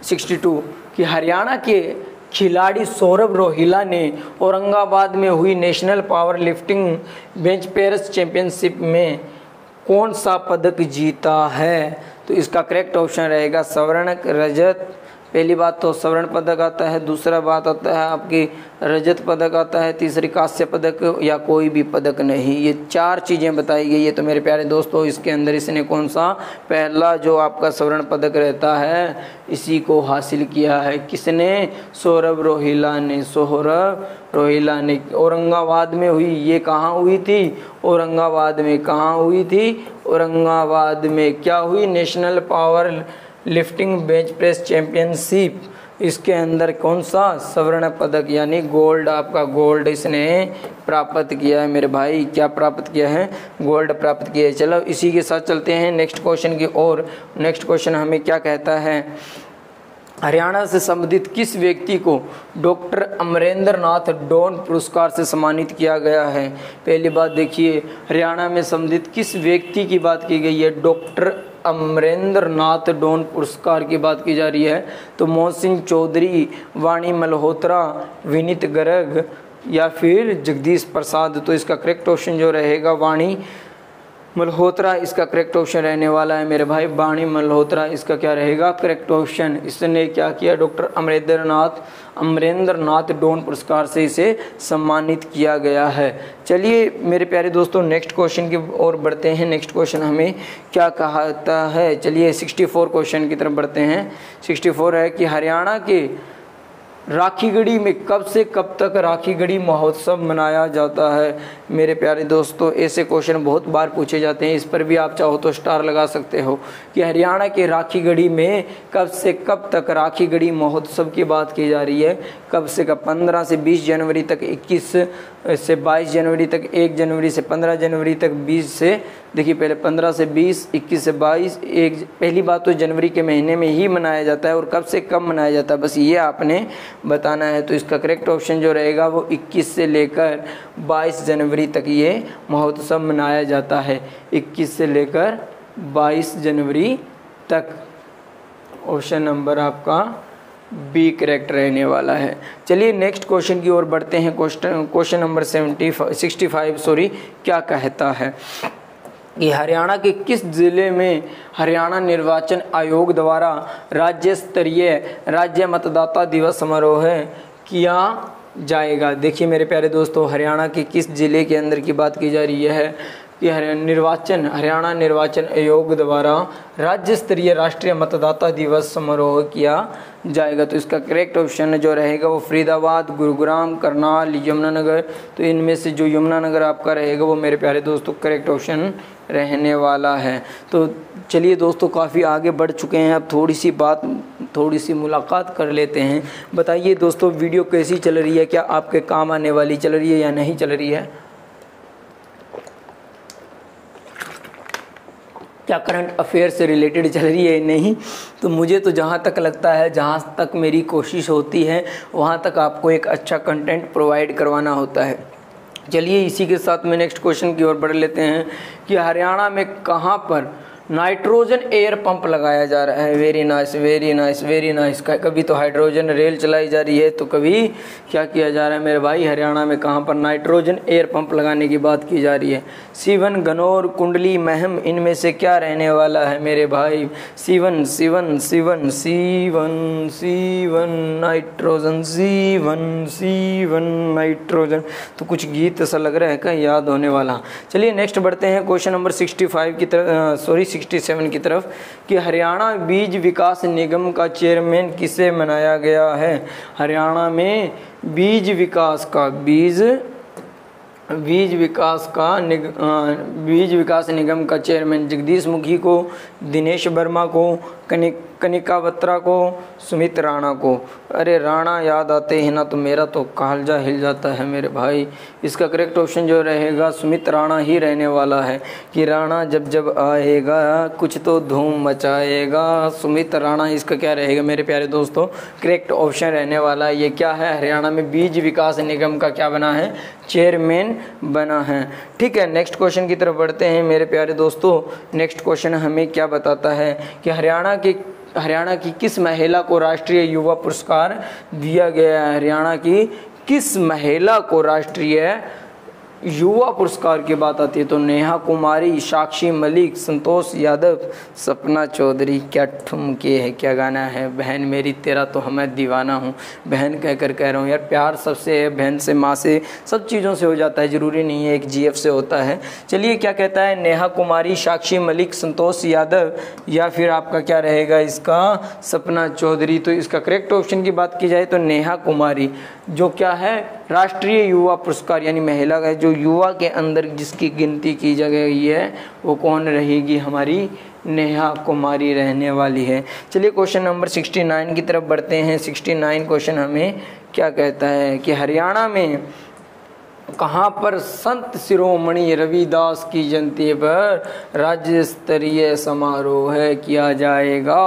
62 कि हरियाणा के खिलाड़ी सौरभ रोहिला ने औरंगाबाद में हुई national power lifting bench press championship में कौन सा पदक जीता है? तो इसका करेक्ट ऑप्शन रहेगा स्वर्ण, रजत। पहली बात तो स्वर्ण पदक आता है, दूसरा बात आता है आपकी रजत पदक आता है, तीसरी कांस्य पदक या कोई भी पदक नहीं। ये 4 चीज़ें बताई गई है। तो मेरे प्यारे दोस्तों इसके अंदर इसने कौन सा पहला जो आपका स्वर्ण पदक रहता है इसी को हासिल किया है। किसने? सौरभ रोहिला ने। सौरभ रोहिला ने। औरंगाबाद में हुई, ये कहाँ हुई थी? औरंगाबाद में। कहाँ हुई थी? औरंगाबाद में। क्या हुई? National power lifting bench press championship. इसके अंदर कौन सा? स्वर्ण पदक यानी गोल्ड, आपका गोल्ड इसने प्राप्त किया है मेरे भाई। क्या प्राप्त किया है? गोल्ड प्राप्त किया है। चलो इसी के साथ चलते हैं नेक्स्ट क्वेश्चन की ओर। नेक्स्ट क्वेश्चन हमें क्या कहता है? हरियाणा से संबंधित किस व्यक्ति को डॉक्टर अमरेंद्र नाथ डॉन पुरस्कार से सम्मानित किया गया है? पहली बात देखिए, हरियाणा में संबंधित किस व्यक्ति की बात की गई है? डॉक्टर अमरेंद्र नाथ डॉन पुरस्कार की बात की जा रही है। तो मोहसिन चौधरी, वाणी मल्होत्रा, विनीत गर्ग या फिर जगदीश प्रसाद। तो इसका करेक्ट ऑप्शन जो रहेगा वाणी मल्होत्रा इसका करेक्ट ऑप्शन रहने वाला है मेरे भाई। वाणी मल्होत्रा इसका क्या रहेगा करेक्ट ऑप्शन। इसने क्या किया? डॉक्टर अमरेंद्र नाथ डॉन पुरस्कार से इसे सम्मानित किया गया है। चलिए मेरे प्यारे दोस्तों नेक्स्ट क्वेश्चन की ओर बढ़ते हैं। नेक्स्ट क्वेश्चन हमें क्या कहता है? चलिए 64 क्वेश्चन की तरफ बढ़ते हैं। 64 है कि हरियाणा के राखीगढ़ी में कब से कब तक राखीगढ़ी महोत्सव मनाया जाता है? मेरे प्यारे दोस्तों ऐसे क्वेश्चन बहुत बार पूछे जाते हैं, इस पर भी आप चाहो तो स्टार लगा सकते हो कि हरियाणा के राखीगढ़ी में कब से कब तक राखीगढ़ी महोत्सव की बात की जा रही है। कब से कब? 15 से 20 जनवरी तक, 21 से 22 जनवरी तक, 1 जनवरी से 15 जनवरी तक, 20 से देखिए पहले 15 से 20, 21 से 22, एक पहली बात तो जनवरी के महीने में ही मनाया जाता है और कब से कब मनाया जाता है बस ये आपने बताना है। तो इसका करेक्ट ऑप्शन जो रहेगा वो 21 से लेकर 22 जनवरी तक ये महोत्सव मनाया जाता है। 21 से लेकर 22 जनवरी तक। ऑप्शन नंबर आपका बी करेक्ट रहने वाला है। चलिए नेक्स्ट क्वेश्चन की ओर बढ़ते हैं। क्वेश्चन नंबर 65 क्या कहता है कि हरियाणा के किस जिले में हरियाणा निर्वाचन आयोग द्वारा राज्य स्तरीय राज्य मतदाता दिवस समारोह किया जाएगा? देखिए मेरे प्यारे दोस्तों हरियाणा के किस जिले के अंदर की बात की जा रही है? कि हरियाणा निर्वाचन आयोग द्वारा राज्य स्तरीय राष्ट्रीय मतदाता दिवस समारोह किया जाएगा। तो इसका करेक्ट ऑप्शन जो रहेगा वो फरीदाबाद, गुरुग्राम, करनाल, यमुनानगर। तो इनमें से जो यमुनानगर आपका रहेगा वो मेरे प्यारे दोस्तों करेक्ट ऑप्शन रहने वाला है। तो चलिए दोस्तों, काफ़ी आगे बढ़ चुके हैं, अब थोड़ी सी मुलाकात कर लेते हैं। बताइए दोस्तों, वीडियो कैसी चल रही है, क्या आपके काम आने वाली चल रही है या नहीं चल रही है? क्या करंट अफेयर से रिलेटेड चल रही है नहीं? तो मुझे तो जहाँ तक लगता है, जहाँ तक मेरी कोशिश होती है, वहाँ तक आपको एक अच्छा कंटेंट प्रोवाइड करवाना होता है। चलिए इसी के साथ में नेक्स्ट क्वेश्चन की ओर बढ़ लेते हैं कि हरियाणा में कहाँ पर नाइट्रोजन एयर पंप लगाया जा रहा है। Very nice, very nice, very nice. कभी तो हाइड्रोजन रेल चलाई जा रही है, तो कभी क्या किया जा रहा है मेरे भाई, हरियाणा में कहाँ पर नाइट्रोजन एयर पंप लगाने की बात की जा रही है। सीवन, गनौर, कुंडली, महम, इनमें से क्या रहने वाला है मेरे भाई? सीवन, सीवन, सीवन, सीवन, सीवन नाइट्रोजन, सीवन, सीवन नाइट्रोजन। तो कुछ गीत ऐसा लग रहा है क्या याद होने वाला। चलिए नेक्स्ट बढ़ते हैं क्वेश्चन नंबर 65 की तरफ, 67 की तरफ कि हरियाणा बीज विकास निगम का चेयरमैन किसे बनाया गया है? हरियाणा में बीज विकास निगम का चेयरमैन जगदीश मुखी को, दिनेश वर्मा को, कनिका बत्रा को, सुमित राणा को। अरे राणा याद आते हैं ना तो मेरा तो कालजा हिल जाता है मेरे भाई। इसका करेक्ट ऑप्शन जो रहेगा सुमित राणा ही रहने वाला है कि राणा जब जब आएगा कुछ तो धूम मचाएगा। सुमित राणा इसका क्या रहेगा मेरे प्यारे दोस्तों? करेक्ट ऑप्शन रहने वाला है। ये क्या है? हरियाणा में बीज विकास निगम का क्या बना है? चेयरमैन बना है। ठीक है, नेक्स्ट क्वेश्चन की तरफ बढ़ते हैं मेरे प्यारे दोस्तों। नेक्स्ट क्वेश्चन हमें क्या बताता है कि हरियाणा की किस महिला को राष्ट्रीय युवा पुरस्कार दिया गया है? हरियाणा की किस महिला को राष्ट्रीय युवा पुरस्कार की बात आती है तो नेहा कुमारी, साक्षी मलिक, संतोष यादव, सपना चौधरी। क्या ठुमके है, क्या गाना है। बहन मेरी तेरा तो हमें दीवाना हूँ, बहन कहकर कह रहा हूँ यार। प्यार सबसे है, बहन से, माँ से, सब चीज़ों से हो जाता है, ज़रूरी नहीं है एक जीएफ से होता है। चलिए क्या कहता है? नेहा कुमारी, साक्षी मलिक, संतोष यादव या फिर आपका क्या रहेगा इसका? सपना चौधरी। तो इसका करेक्ट ऑप्शन की बात की जाए तो नेहा कुमारी, जो क्या है राष्ट्रीय युवा पुरस्कार यानी महिला का जो युवा के अंदर जिसकी गिनती की जा गई है वो कौन रहेगी? हमारी नेहा कुमारी रहने वाली है। चलिए क्वेश्चन नंबर 69 की तरफ बढ़ते हैं। 69 क्वेश्चन हमें क्या कहता है कि हरियाणा में कहाँ पर संत शिरोमणि रविदास की जयंती पर राज्य स्तरीय समारोह किया जाएगा?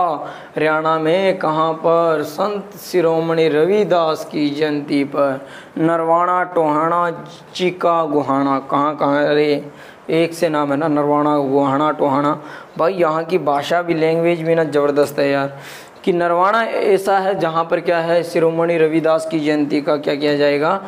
हरियाणा में कहाँ पर संत शिरोमणि रविदास की जयंती पर? नरवाना, टोहाना, चीका, गुहाना। कहाँ? अरे एक से नाम है ना, नरवाना, गुहाना, टोहाना। भाई यहाँ की भाषा भी, लैंग्वेज भी ना ज़बरदस्त है यार। कि नरवाना ऐसा है जहाँ पर क्या है शिरोमणि रविदास की जयंती का क्या किया जाएगा?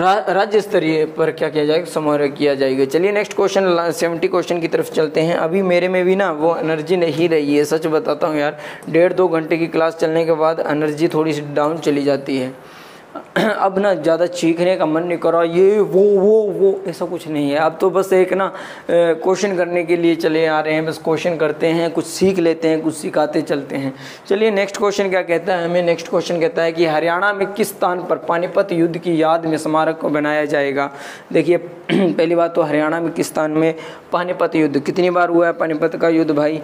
राज्य स्तरीय पर क्या किया जाएगा? समारोह किया जाएगा। चलिए नेक्स्ट क्वेश्चन 70 क्वेश्चन की तरफ चलते हैं। अभी मेरे में भी ना वो एनर्जी नहीं रही है, सच बताता हूँ यार। 1.5-2 घंटे की क्लास चलने के बाद एनर्जी थोड़ी सी डाउन चली जाती है। अब ना ज़्यादा चीखने का मन नहीं कर रहा, ये वो ऐसा कुछ नहीं है। अब तो बस एक ना क्वेश्चन करने के लिए चले आ रहे हैं, बस क्वेश्चन करते हैं, कुछ सीख लेते हैं, कुछ सिखाते चलते हैं। चलिए नेक्स्ट क्वेश्चन क्या कहता है हमें? नेक्स्ट क्वेश्चन कहता है कि हरियाणा में किस स्थान पर पानीपत युद्ध की याद में स्मारक को बनाया जाएगा? देखिए पहली बात तो हरियाणा में किस स्थान में पानीपत युद्ध, कितनी बार हुआ है पानीपत का युद्ध भाई,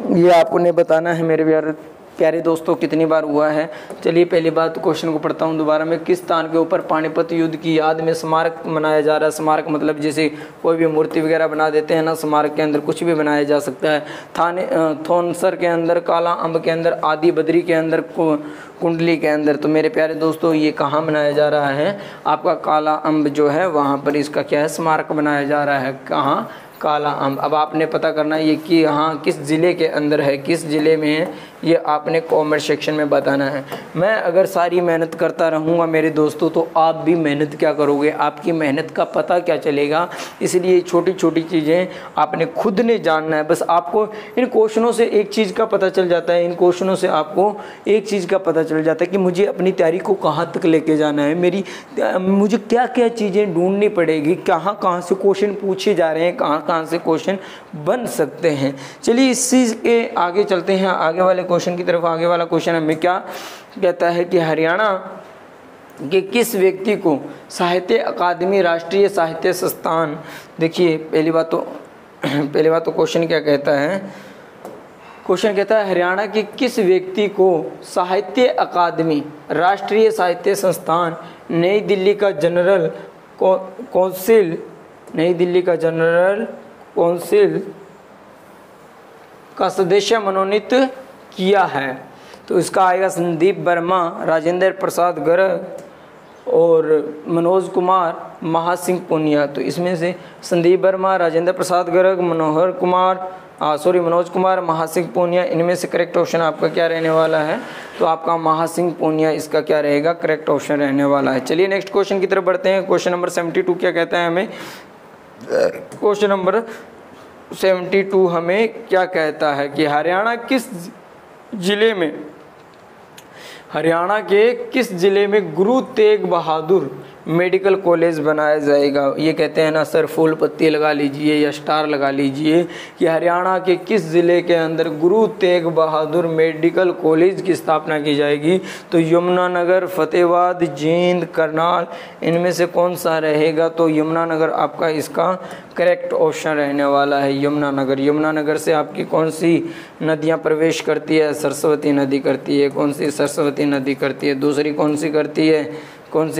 ये आपको नहीं बताना है मेरे प्यारे दोस्तों कितनी बार हुआ है। चलिए पहली बात क्वेश्चन को पढ़ता हूँ दोबारा में। किस स्थान के ऊपर पानीपत युद्ध की याद में स्मारक बनाया जा रहा है? स्मारक मतलब जैसे कोई भी मूर्ति वगैरह बना देते हैं ना, स्मारक के अंदर कुछ भी बनाया जा सकता है। थोनसर के अंदर, काला अम्ब के अंदर, आदि बद्री के अंदर, कुंडली के अंदर। तो मेरे प्यारे दोस्तों ये कहाँ बनाया जा रहा है? आपका काला अम्ब जो है वहाँ पर इसका क्या है? स्मारक बनाया जा रहा है। कहाँ? काला अम्ब। अब आपने पता करना है ये कि हाँ किस ज़िले के अंदर है, किस ज़िले में है ये आपने कमेंट सेक्शन में बताना है। मैं अगर सारी मेहनत करता रहूँगा मेरे दोस्तों तो आप भी मेहनत क्या करोगे, आपकी मेहनत का पता क्या चलेगा। इसलिए छोटी छोटी चीज़ें आपने खुद ने जानना है। बस आपको इन क्वेश्चनों से एक चीज़ का पता चल जाता है, इन क्वेश्चनों से आपको एक चीज़ का पता चल जाता है कि मुझे अपनी तैयारी को कहाँ तक लेके जाना है, मुझे क्या क्या चीज़ें ढूंढनी पड़ेगी, कहाँ कहाँ से क्वेश्चन पूछे जा रहे हैं, कहाँ कहाँ से क्वेश्चन बन सकते हैं। चलिए इसी के आगे चलते हैं, आगे वाले क्वेश्चन की तरफ। आगे वाला क्वेश्चन हमें क्या कहता है कि हरियाणा के किस व्यक्ति को साहित्य अकादमी राष्ट्रीय साहित्य संस्थान, देखिए पहली बात तो क्वेश्चन क्या कहता है, क्वेश्चन कहता है हरियाणा के किस व्यक्ति को साहित्य अकादमी राष्ट्रीय साहित्य संस्थान नई दिल्ली का जनरल कौंसिल का सदस्य मनोनीत किया है। तो इसका आएगा संदीप वर्मा, राजेंद्र प्रसाद गर्ग और मनोज कुमार महासिंह पुनिया। तो इसमें से संदीप वर्मा, राजेंद्र प्रसाद गर्ग, मनोज कुमार महासिंह पूनिया, इनमें से करेक्ट ऑप्शन आपका क्या रहने वाला है, तो आपका महासिंह पूनिया इसका क्या रहेगा, करेक्ट ऑप्शन रहने वाला है। चलिए नेक्स्ट क्वेश्चन की तरफ बढ़ते हैं। क्वेश्चन नंबर 72 क्या कहता है हमें, क्वेश्चन नंबर 72 हमें क्या कहता है कि हरियाणा के किस जिले में गुरु तेग बहादुर मेडिकल कॉलेज बनाया जाएगा। ये कहते हैं ना सर, फूल पत्ती लगा लीजिए या स्टार लगा लीजिए कि हरियाणा के किस ज़िले के अंदर गुरु तेग बहादुर मेडिकल कॉलेज की स्थापना की जाएगी। तो यमुनानगर, फतेहाबाद, जींद, करनाल, इनमें से कौन सा रहेगा, तो यमुनानगर आपका इसका करेक्ट ऑप्शन रहने वाला है। यमुनानगर से आपकी कौन सी नदियाँ प्रवेश करती है, सरस्वती नदी करती है। कौन सी, सरस्वती नदी करती है। दूसरी कौन सी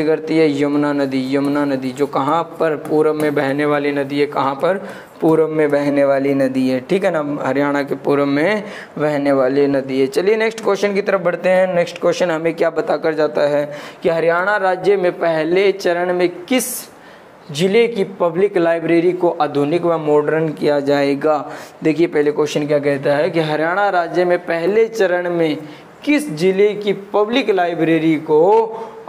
करती है, यमुना नदी, जो कहाँ पर, पूरब में बहने वाली नदी है। कहाँ पर, पूरब में बहने वाली नदी है, ठीक है ना, हरियाणा के पूरब में बहने वाली नदी है। चलिए नेक्स्ट क्वेश्चन की तरफ बढ़ते हैं। नेक्स्ट क्वेश्चन हमें क्या बताकर जाता है कि हरियाणा राज्य में पहले चरण में किस जिले की पब्लिक लाइब्रेरी को आधुनिक व मॉडर्न किया जाएगा। देखिए पहले क्वेश्चन क्या कहता है कि हरियाणा राज्य में पहले चरण में किस जिले की पब्लिक लाइब्रेरी को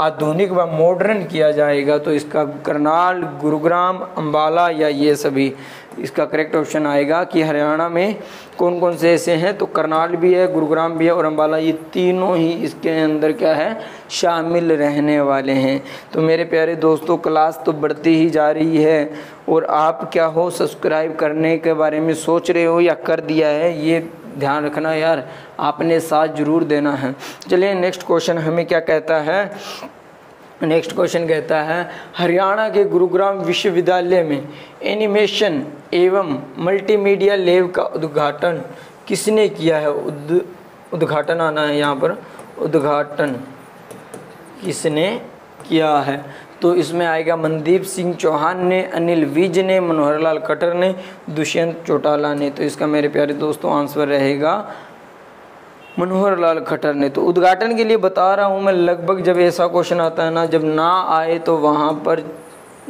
आधुनिक व मॉडर्न किया जाएगा। तो इसका करनाल, गुरुग्राम, अंबाला या ये सभी, इसका करेक्ट ऑप्शन आएगा कि हरियाणा में कौन कौन से ऐसे हैं। तो करनाल भी है, गुरुग्राम भी है और अंबाला, ये तीनों ही इसके अंदर क्या है, शामिल रहने वाले हैं। तो मेरे प्यारे दोस्तों, क्लास तो बढ़ती ही जा रही है और आप क्या हो, सब्सक्राइब करने के बारे में सोच रहे हो या कर दिया है, ये ध्यान रखना यार, आपने साथ जरूर देना है। चलिए नेक्स्ट क्वेश्चन हमें क्या कहता है। नेक्स्ट क्वेश्चन कहता है हरियाणा के गुरुग्राम विश्वविद्यालय में एनिमेशन एवं मल्टीमीडिया लैब का उद्घाटन किसने किया है। उद्घाटन आना है यहाँ पर, उद्घाटन किसने किया है। तो इसमें आएगा मनदीप सिंह चौहान ने, अनिल विज ने, मनोहर लाल खट्टर ने, दुष्यंत चौटाला ने। तो इसका मेरे प्यारे दोस्तों आंसर रहेगा मनोहर लाल खट्टर ने। तो उद्घाटन के लिए बता रहा हूँ मैं, लगभग जब ऐसा क्वेश्चन आता है ना, जब ना आए तो वहाँ पर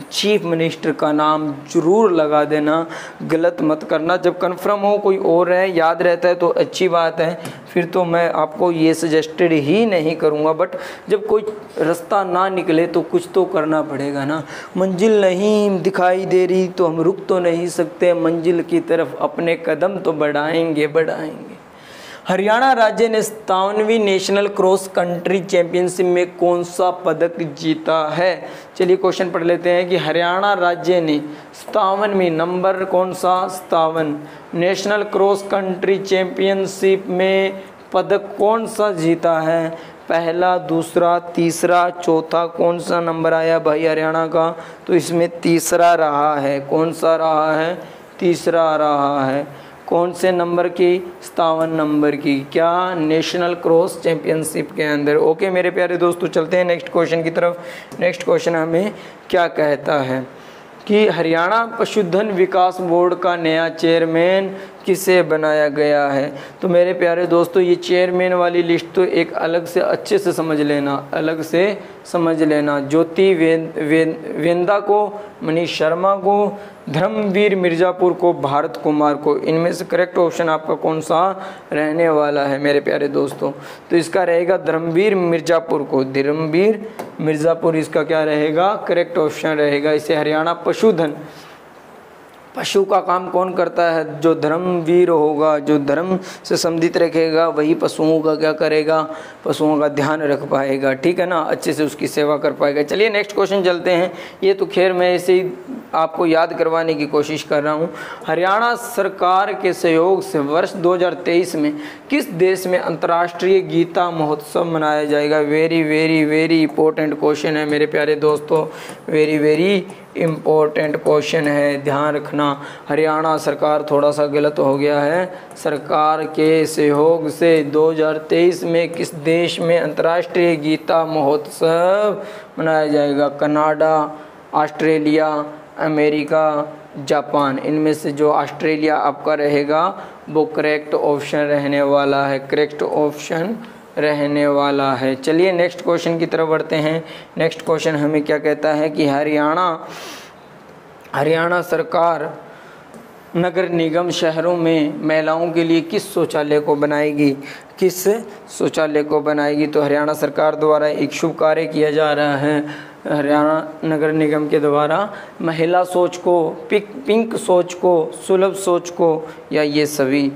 चीफ मिनिस्टर का नाम जरूर लगा देना, गलत मत करना। जब कंफर्म हो कोई और है, याद रहता है तो अच्छी बात है, फिर तो मैं आपको ये सजेस्टेड ही नहीं करूँगा। बट जब कोई रास्ता ना निकले तो कुछ तो करना पड़ेगा ना। मंजिल नहीं दिखाई दे रही तो हम रुक तो नहीं सकते, मंजिल की तरफ अपने कदम तो बढ़ाएंगे। हरियाणा राज्य ने 57वीं नेशनल क्रॉस कंट्री चैंपियनशिप में कौन सा पदक जीता है। चलिए क्वेश्चन पढ़ लेते हैं कि हरियाणा राज्य ने 57वीं, नंबर कौन सा, 57, नेशनल क्रॉस कंट्री चैंपियनशिप में पदक कौन सा जीता है। पहला, दूसरा, तीसरा, चौथा, कौन सा नंबर आया भाई हरियाणा का, तो इसमें तीसरा रहा है। कौन सा रहा है, तीसरा रहा है। कौन से नंबर की, 57 नंबर की, क्या, नेशनल क्रॉस चैंपियनशिप के अंदर। ओके मेरे प्यारे दोस्तों, चलते हैं नेक्स्ट क्वेश्चन की तरफ। नेक्स्ट क्वेश्चन हमें क्या कहता है कि हरियाणा पशुधन विकास बोर्ड का नया चेयरमैन किसे बनाया गया है। तो मेरे प्यारे दोस्तों ये चेयरमैन वाली लिस्ट तो एक अलग से अच्छे से समझ लेना, अलग से समझ लेना। ज्योति वेंदा को, मनीष शर्मा को, धर्मवीर मिर्ज़ापुर को, भारत कुमार को। इनमें से करेक्ट ऑप्शन आपका कौन सा रहने वाला है मेरे प्यारे दोस्तों? तो इसका रहेगा धर्मवीर मिर्ज़ापुर को, धर्मवीर मिर्ज़ापुर इसका क्या रहेगा? करेक्ट ऑप्शन रहेगा। इसे हरियाणा पशुधन, पशु का काम कौन करता है? जो धर्मवीर होगा, जो धर्म से संबंधित रखेगा वही पशुओं का क्या करेगा? पशुओं का ध्यान रख पाएगा, ठीक है ना, अच्छे से उसकी सेवा कर पाएगा। चलिए नेक्स्ट क्वेश्चन चलते हैं। ये तो खैर मैं ऐसे ही आपको याद करवाने की कोशिश कर रहा हूँ। हरियाणा सरकार के सहयोग से वर्ष 2023 में किस देश में अंतर्राष्ट्रीय गीता महोत्सव मनाया जाएगा? Very very very important question है मेरे प्यारे दोस्तों, वेरी वेरी इम्पोर्टेंट क्वेश्चन है, ध्यान रखना। हरियाणा सरकार, थोड़ा सा गलत हो गया है, सरकार के सहयोग से 2023 में किस देश में अंतर्राष्ट्रीय गीता महोत्सव मनाया जाएगा? Canada, Australia, America, Japan. इनमें से जो ऑस्ट्रेलिया आपका रहेगा वो करेक्ट ऑप्शन रहने वाला है, करेक्ट ऑप्शन रहने वाला है। चलिए नेक्स्ट क्वेश्चन की तरफ बढ़ते हैं। नेक्स्ट क्वेश्चन हमें क्या कहता है कि हरियाणा सरकार नगर निगम शहरों में महिलाओं के लिए किस शौचालय को बनाएगी? किस शौचालय को बनाएगी? तो हरियाणा सरकार द्वारा एक शुभ कार्य किया जा रहा है। हरियाणा नगर निगम के द्वारा महिला शौच को, पिंक शौच को, सुलभ शौच को, या ये सभी।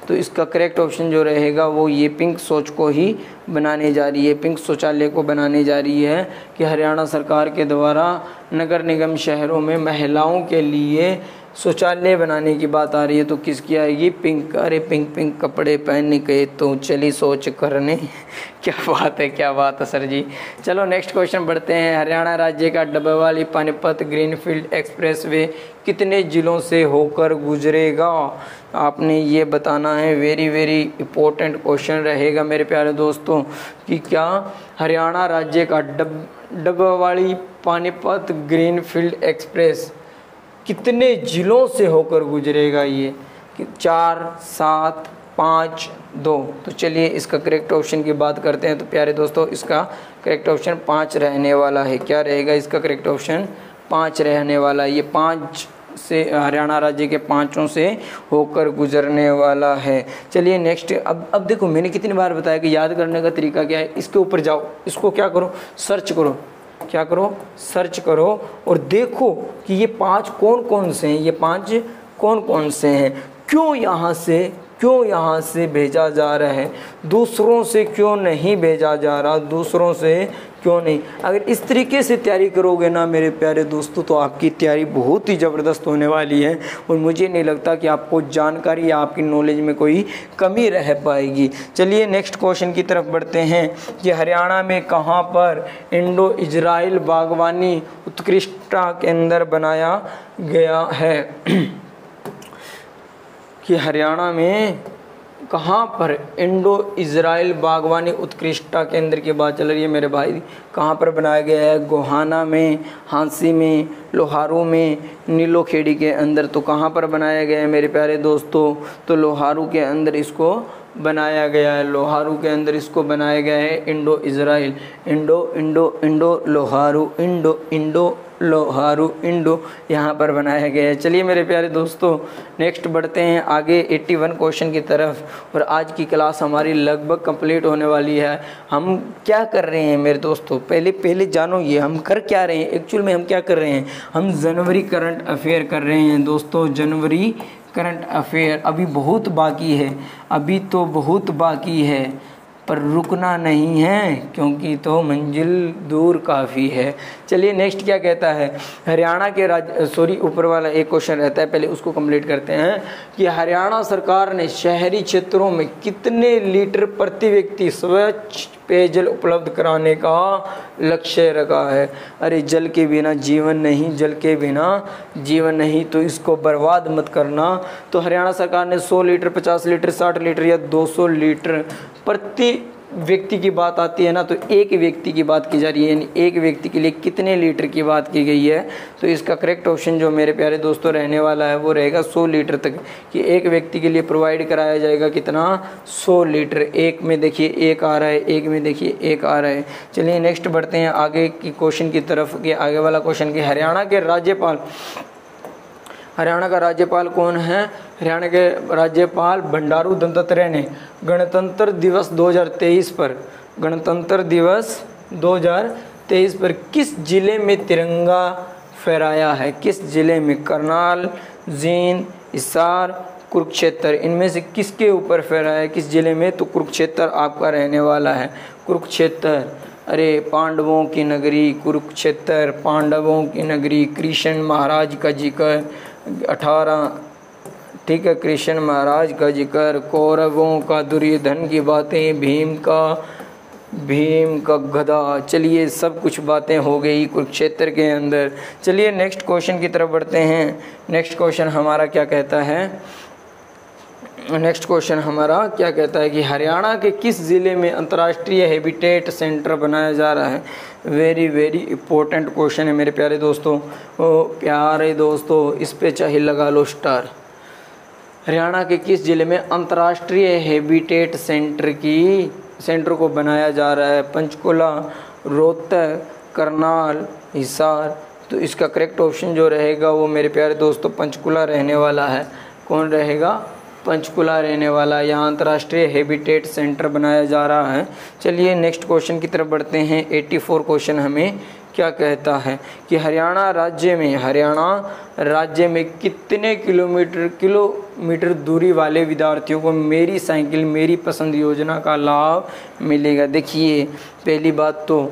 तो इसका करेक्ट ऑप्शन जो रहेगा वो ये पिंक शौच को ही बनाने जा रही है, पिंक शौचालय को बनाने जा रही है कि हरियाणा सरकार के द्वारा नगर निगम शहरों में महिलाओं के लिए शौचालय बनाने की बात आ रही है। तो किसकी आएगी? पिंक। अरे पिंक पिंक कपड़े पहन के तो चली सोच करने। क्या बात है, क्या बात है सर जी। चलो नेक्स्ट क्वेश्चन बढ़ते हैं। हरियाणा राज्य का डब्बावाली पानीपत ग्रीनफील्ड एक्सप्रेसवे कितने जिलों से होकर गुजरेगा? आपने ये बताना है, वेरी वेरी इंपॉर्टेंट क्वेश्चन रहेगा मेरे प्यारे दोस्तों कि क्या हरियाणा राज्य का डब्बावाली पानीपत ग्रीनफील्ड एक्सप्रेस कितने ज़िलों से होकर गुजरेगा? ये 4, 7, 5, 2। तो चलिए इसका करेक्ट ऑप्शन की बात करते हैं। तो प्यारे दोस्तों इसका करेक्ट ऑप्शन 5 रहने वाला है। क्या रहेगा इसका करेक्ट ऑप्शन? 5 रहने वाला है। ये 5 से, हरियाणा राज्य के 5 से होकर गुजरने वाला है। चलिए नेक्स्ट। अब देखो मैंने कितनी बार बताया कि याद करने का तरीका क्या है। इसके ऊपर जाओ, इसको क्या करो? सर्च करो। क्या करो? सर्च करो और देखो कि ये 5 कौन कौन से हैं, ये 5 कौन कौन से हैं, क्यों यहाँ से भेजा जा रहा है, दूसरों से क्यों नहीं भेजा जा रहा, दूसरों से क्यों नहीं। अगर इस तरीके से तैयारी करोगे ना मेरे प्यारे दोस्तों तो आपकी तैयारी बहुत ही ज़बरदस्त होने वाली है और मुझे नहीं लगता कि आपको जानकारी या आपकी नॉलेज में कोई कमी रह पाएगी। चलिए नेक्स्ट क्वेश्चन की तरफ बढ़ते हैं कि हरियाणा में कहाँ पर इंडो इजराइल बागवानी उत्कृष्टता केंद्र बनाया गया है? कि हरियाणा में कहाँ पर इंडो इजराइल बागवानी उत्कृष्टता केंद्र की बात चल रही है मेरे भाई। कहाँ पर बनाया गया है? गोहाना में, हांसी में, लोहारू में, नीलोखेड़ी के अंदर। तो कहाँ पर बनाया गया है मेरे प्यारे दोस्तों? तो लोहारू के अंदर इसको बनाया गया है, लोहारू के अंदर इसको बनाया गया है। Indo Israel, Indo Loharu, Indo Loharu, Indo यहाँ पर बनाया गया है। चलिए मेरे प्यारे दोस्तों नेक्स्ट बढ़ते हैं आगे 81 क्वेश्चन की तरफ। और आज की क्लास हमारी लगभग कंप्लीट होने वाली है। हम क्या कर रहे हैं मेरे दोस्तों, पहले जानो ये हम कर क्या रहे हैं। एक्चुअल में हम क्या कर रहे हैं? हम जनवरी करंट अफेयर कर रहे हैं दोस्तों, जनवरी करंट अफेयर। अभी बहुत बाकी है, अभी तो बहुत बाकी है, पर रुकना नहीं है क्योंकि तो मंजिल दूर काफ़ी है। चलिए नेक्स्ट क्या कहता है? हरियाणा के ऊपर वाला एक क्वेश्चन रहता है, पहले उसको कंप्लीट करते हैं कि हरियाणा सरकार ने शहरी क्षेत्रों में कितने लीटर प्रति व्यक्ति स्वच्छ पेयजल उपलब्ध कराने का लक्ष्य रखा है? अरे जल के बिना जीवन नहीं, जल के बिना जीवन नहीं, तो इसको बर्बाद मत करना। तो हरियाणा सरकार ने 100 लीटर, 50 लीटर, 60 लीटर या 200 लीटर प्रति व्यक्ति की बात आती है ना, तो एक व्यक्ति की बात की जा रही है, यानी एक व्यक्ति के लिए कितने लीटर की बात की गई है। तो इसका करेक्ट ऑप्शन जो मेरे प्यारे दोस्तों रहने वाला है वो रहेगा 100 लीटर तक, कि एक व्यक्ति के लिए प्रोवाइड कराया जाएगा कितना, 100 लीटर। एक में देखिए एक आ रहा है, एक में देखिए एक आ रहा है। चलिए नेक्स्ट बढ़ते हैं आगे की क्वेश्चन की तरफ, कि आगे वाला क्वेश्चन कि हरियाणा के राज्यपाल, हरियाणा का राज्यपाल कौन है। हरियाणा के राज्यपाल बंडारू दत्तात्रेय ने गणतंत्र दिवस 2023 पर, गणतंत्र दिवस 2023 पर किस जिले में तिरंगा फहराया है, किस जिले में। करनाल, जींद, हिसार, कुरुक्षेत्र, इनमें से किसके ऊपर फहराया है, किस जिले में। तो कुरुक्षेत्र आपका रहने वाला है, कुरुक्षेत्र। अरे पांडवों की नगरी कुरुक्षेत्र, पांडवों की नगरी, कृष्ण महाराज का जिक्र 18, ठीक है, कृष्ण महाराज का जिक्र, कौरवों का दुर्योधन की बातें, भीम का गधा। चलिए सब कुछ बातें हो गई कुरुक्षेत्र के अंदर। चलिए नेक्स्ट क्वेश्चन की तरफ बढ़ते हैं। नेक्स्ट क्वेश्चन हमारा क्या कहता है, नेक्स्ट क्वेश्चन हमारा क्या कहता है कि हरियाणा के किस ज़िले में अंतर्राष्ट्रीय हैबिटेट सेंटर बनाया जा रहा है। वेरी वेरी इंपॉर्टेंट क्वेश्चन है मेरे प्यारे दोस्तों, प्यारे दोस्तों, इस पे चाहे लगा लो स्टार। हरियाणा के किस ज़िले में अंतर्राष्ट्रीय हैबिटेट सेंटर को बनाया जा रहा है। पंचकुला, रोहतक, करनाल, हिसार। तो इसका करेक्ट ऑप्शन जो रहेगा वो मेरे प्यारे दोस्तों पंचकुला रहने वाला है। कौन रहेगा, पंचकुला रहने वाला। यहाँ अंतर्राष्ट्रीय हैबिटेट सेंटर बनाया जा रहा है। चलिए नेक्स्ट क्वेश्चन की तरफ बढ़ते हैं। 84 क्वेश्चन हमें क्या कहता है कि हरियाणा राज्य में कितने किलोमीटर दूरी वाले विद्यार्थियों को मेरी साइकिल मेरी पसंद योजना का लाभ मिलेगा। देखिए पहली बात तो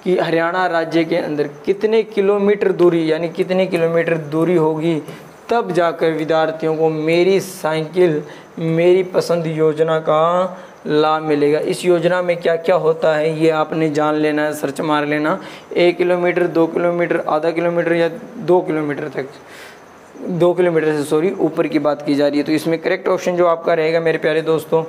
कि हरियाणा राज्य के अंदर कितने किलोमीटर दूरी, यानी कितने किलोमीटर दूरी होगी तब जाकर विद्यार्थियों को मेरी साइकिल मेरी पसंद योजना का लाभ मिलेगा। इस योजना में क्या क्या होता है ये आपने जान लेना है, सर्च मार लेना। 1 किलोमीटर, 2 किलोमीटर, आधा किलोमीटर या 2 किलोमीटर तक, 2 किलोमीटर से ऊपर की बात की जा रही है। तो इसमें करेक्ट ऑप्शन जो आपका रहेगा मेरे प्यारे दोस्तों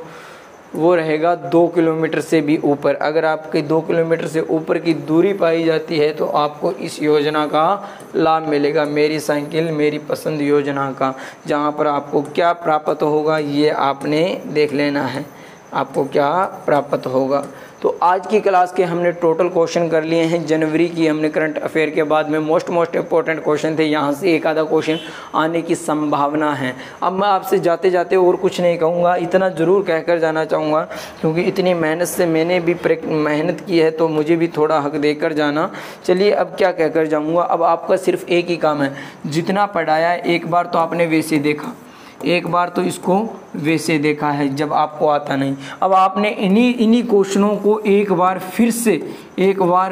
वो रहेगा 2 किलोमीटर से भी ऊपर। अगर आपके 2 किलोमीटर से ऊपर की दूरी पाई जाती है तो आपको इस योजना का लाभ मिलेगा, मेरी साइकिल मेरी पसंद योजना का। जहां पर आपको क्या प्राप्त होगा ये आपने देख लेना है, आपको क्या प्राप्त होगा। तो आज की क्लास के हमने टोटल क्वेश्चन कर लिए हैं। जनवरी की हमने करंट अफेयर के बाद में मोस्ट इंपॉर्टेंट क्वेश्चन थे, यहाँ से एक आधा क्वेश्चन आने की संभावना है। अब मैं आपसे जाते जाते और कुछ नहीं कहूँगा, इतना ज़रूर कहकर जाना चाहूँगा क्योंकि इतनी मेहनत से मैंने भी मेहनत की है तो मुझे भी थोड़ा हक देकर जाना। चलिए अब क्या कहकर जाऊँगा, अब आपका सिर्फ एक ही काम है, जितना पढ़ाया है एक बार तो आपने वैसे देखा, एक बार तो इसको वैसे देखा है जब आपको आता नहीं। अब आपने इन्हीं क्वेश्चनों को एक बार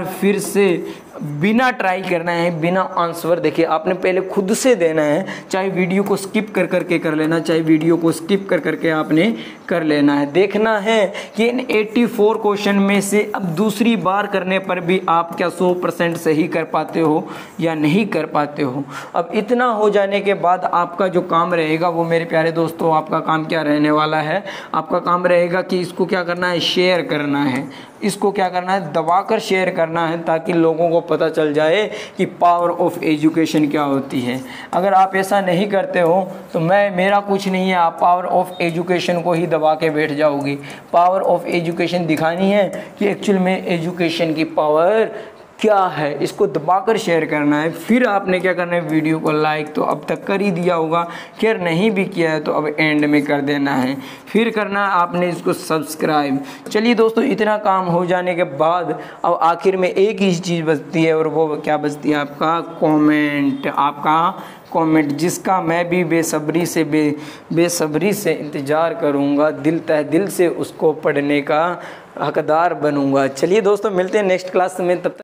फिर से बिना ट्राई करना है, बिना आंसर देखिए आपने पहले खुद से देना है। चाहे वीडियो को स्किप कर करके कर लेना, चाहे वीडियो को स्किप कर करके आपने कर लेना है। देखना है कि इन 84 क्वेश्चन में से अब दूसरी बार करने पर भी आप क्या 100% सही कर पाते हो या नहीं कर पाते हो। अब इतना हो जाने के बाद आपका जो काम रहेगा वो मेरे प्यारे दोस्तों, आपका काम क्या रहने वाला है, आपका काम रहेगा कि इसको क्या करना है, शेयर करना है। इसको क्या करना है, दबाकर शेयर करना है ताकि लोगों को पता चल जाए कि पावर ऑफ एजुकेशन क्या होती है। अगर आप ऐसा नहीं करते हो तो मेरा कुछ नहीं है, आप पावर ऑफ एजुकेशन को ही दबा के बैठ जाओगे। पावर ऑफ एजुकेशन दिखानी है कि एक्चुअल में एजुकेशन की पावर क्या है, इसको दबाकर शेयर करना है। फिर आपने क्या करना है, वीडियो को लाइक तो अब तक कर ही दिया होगा, खैर नहीं भी किया है तो अब एंड में कर देना है। फिर करना है आपने इसको सब्सक्राइब। चलिए दोस्तों, इतना काम हो जाने के बाद अब आखिर में एक ही चीज़ बचती है और वो क्या बचती है, आपका कमेंट। आपका कमेंट जिसका मैं भी बेसब्री से इंतज़ार करूँगा, तहे दिल से उसको पढ़ने का हकदार बनूँगा। चलिए दोस्तों, मिलते हैं नेक्स्ट क्लास में, तब तक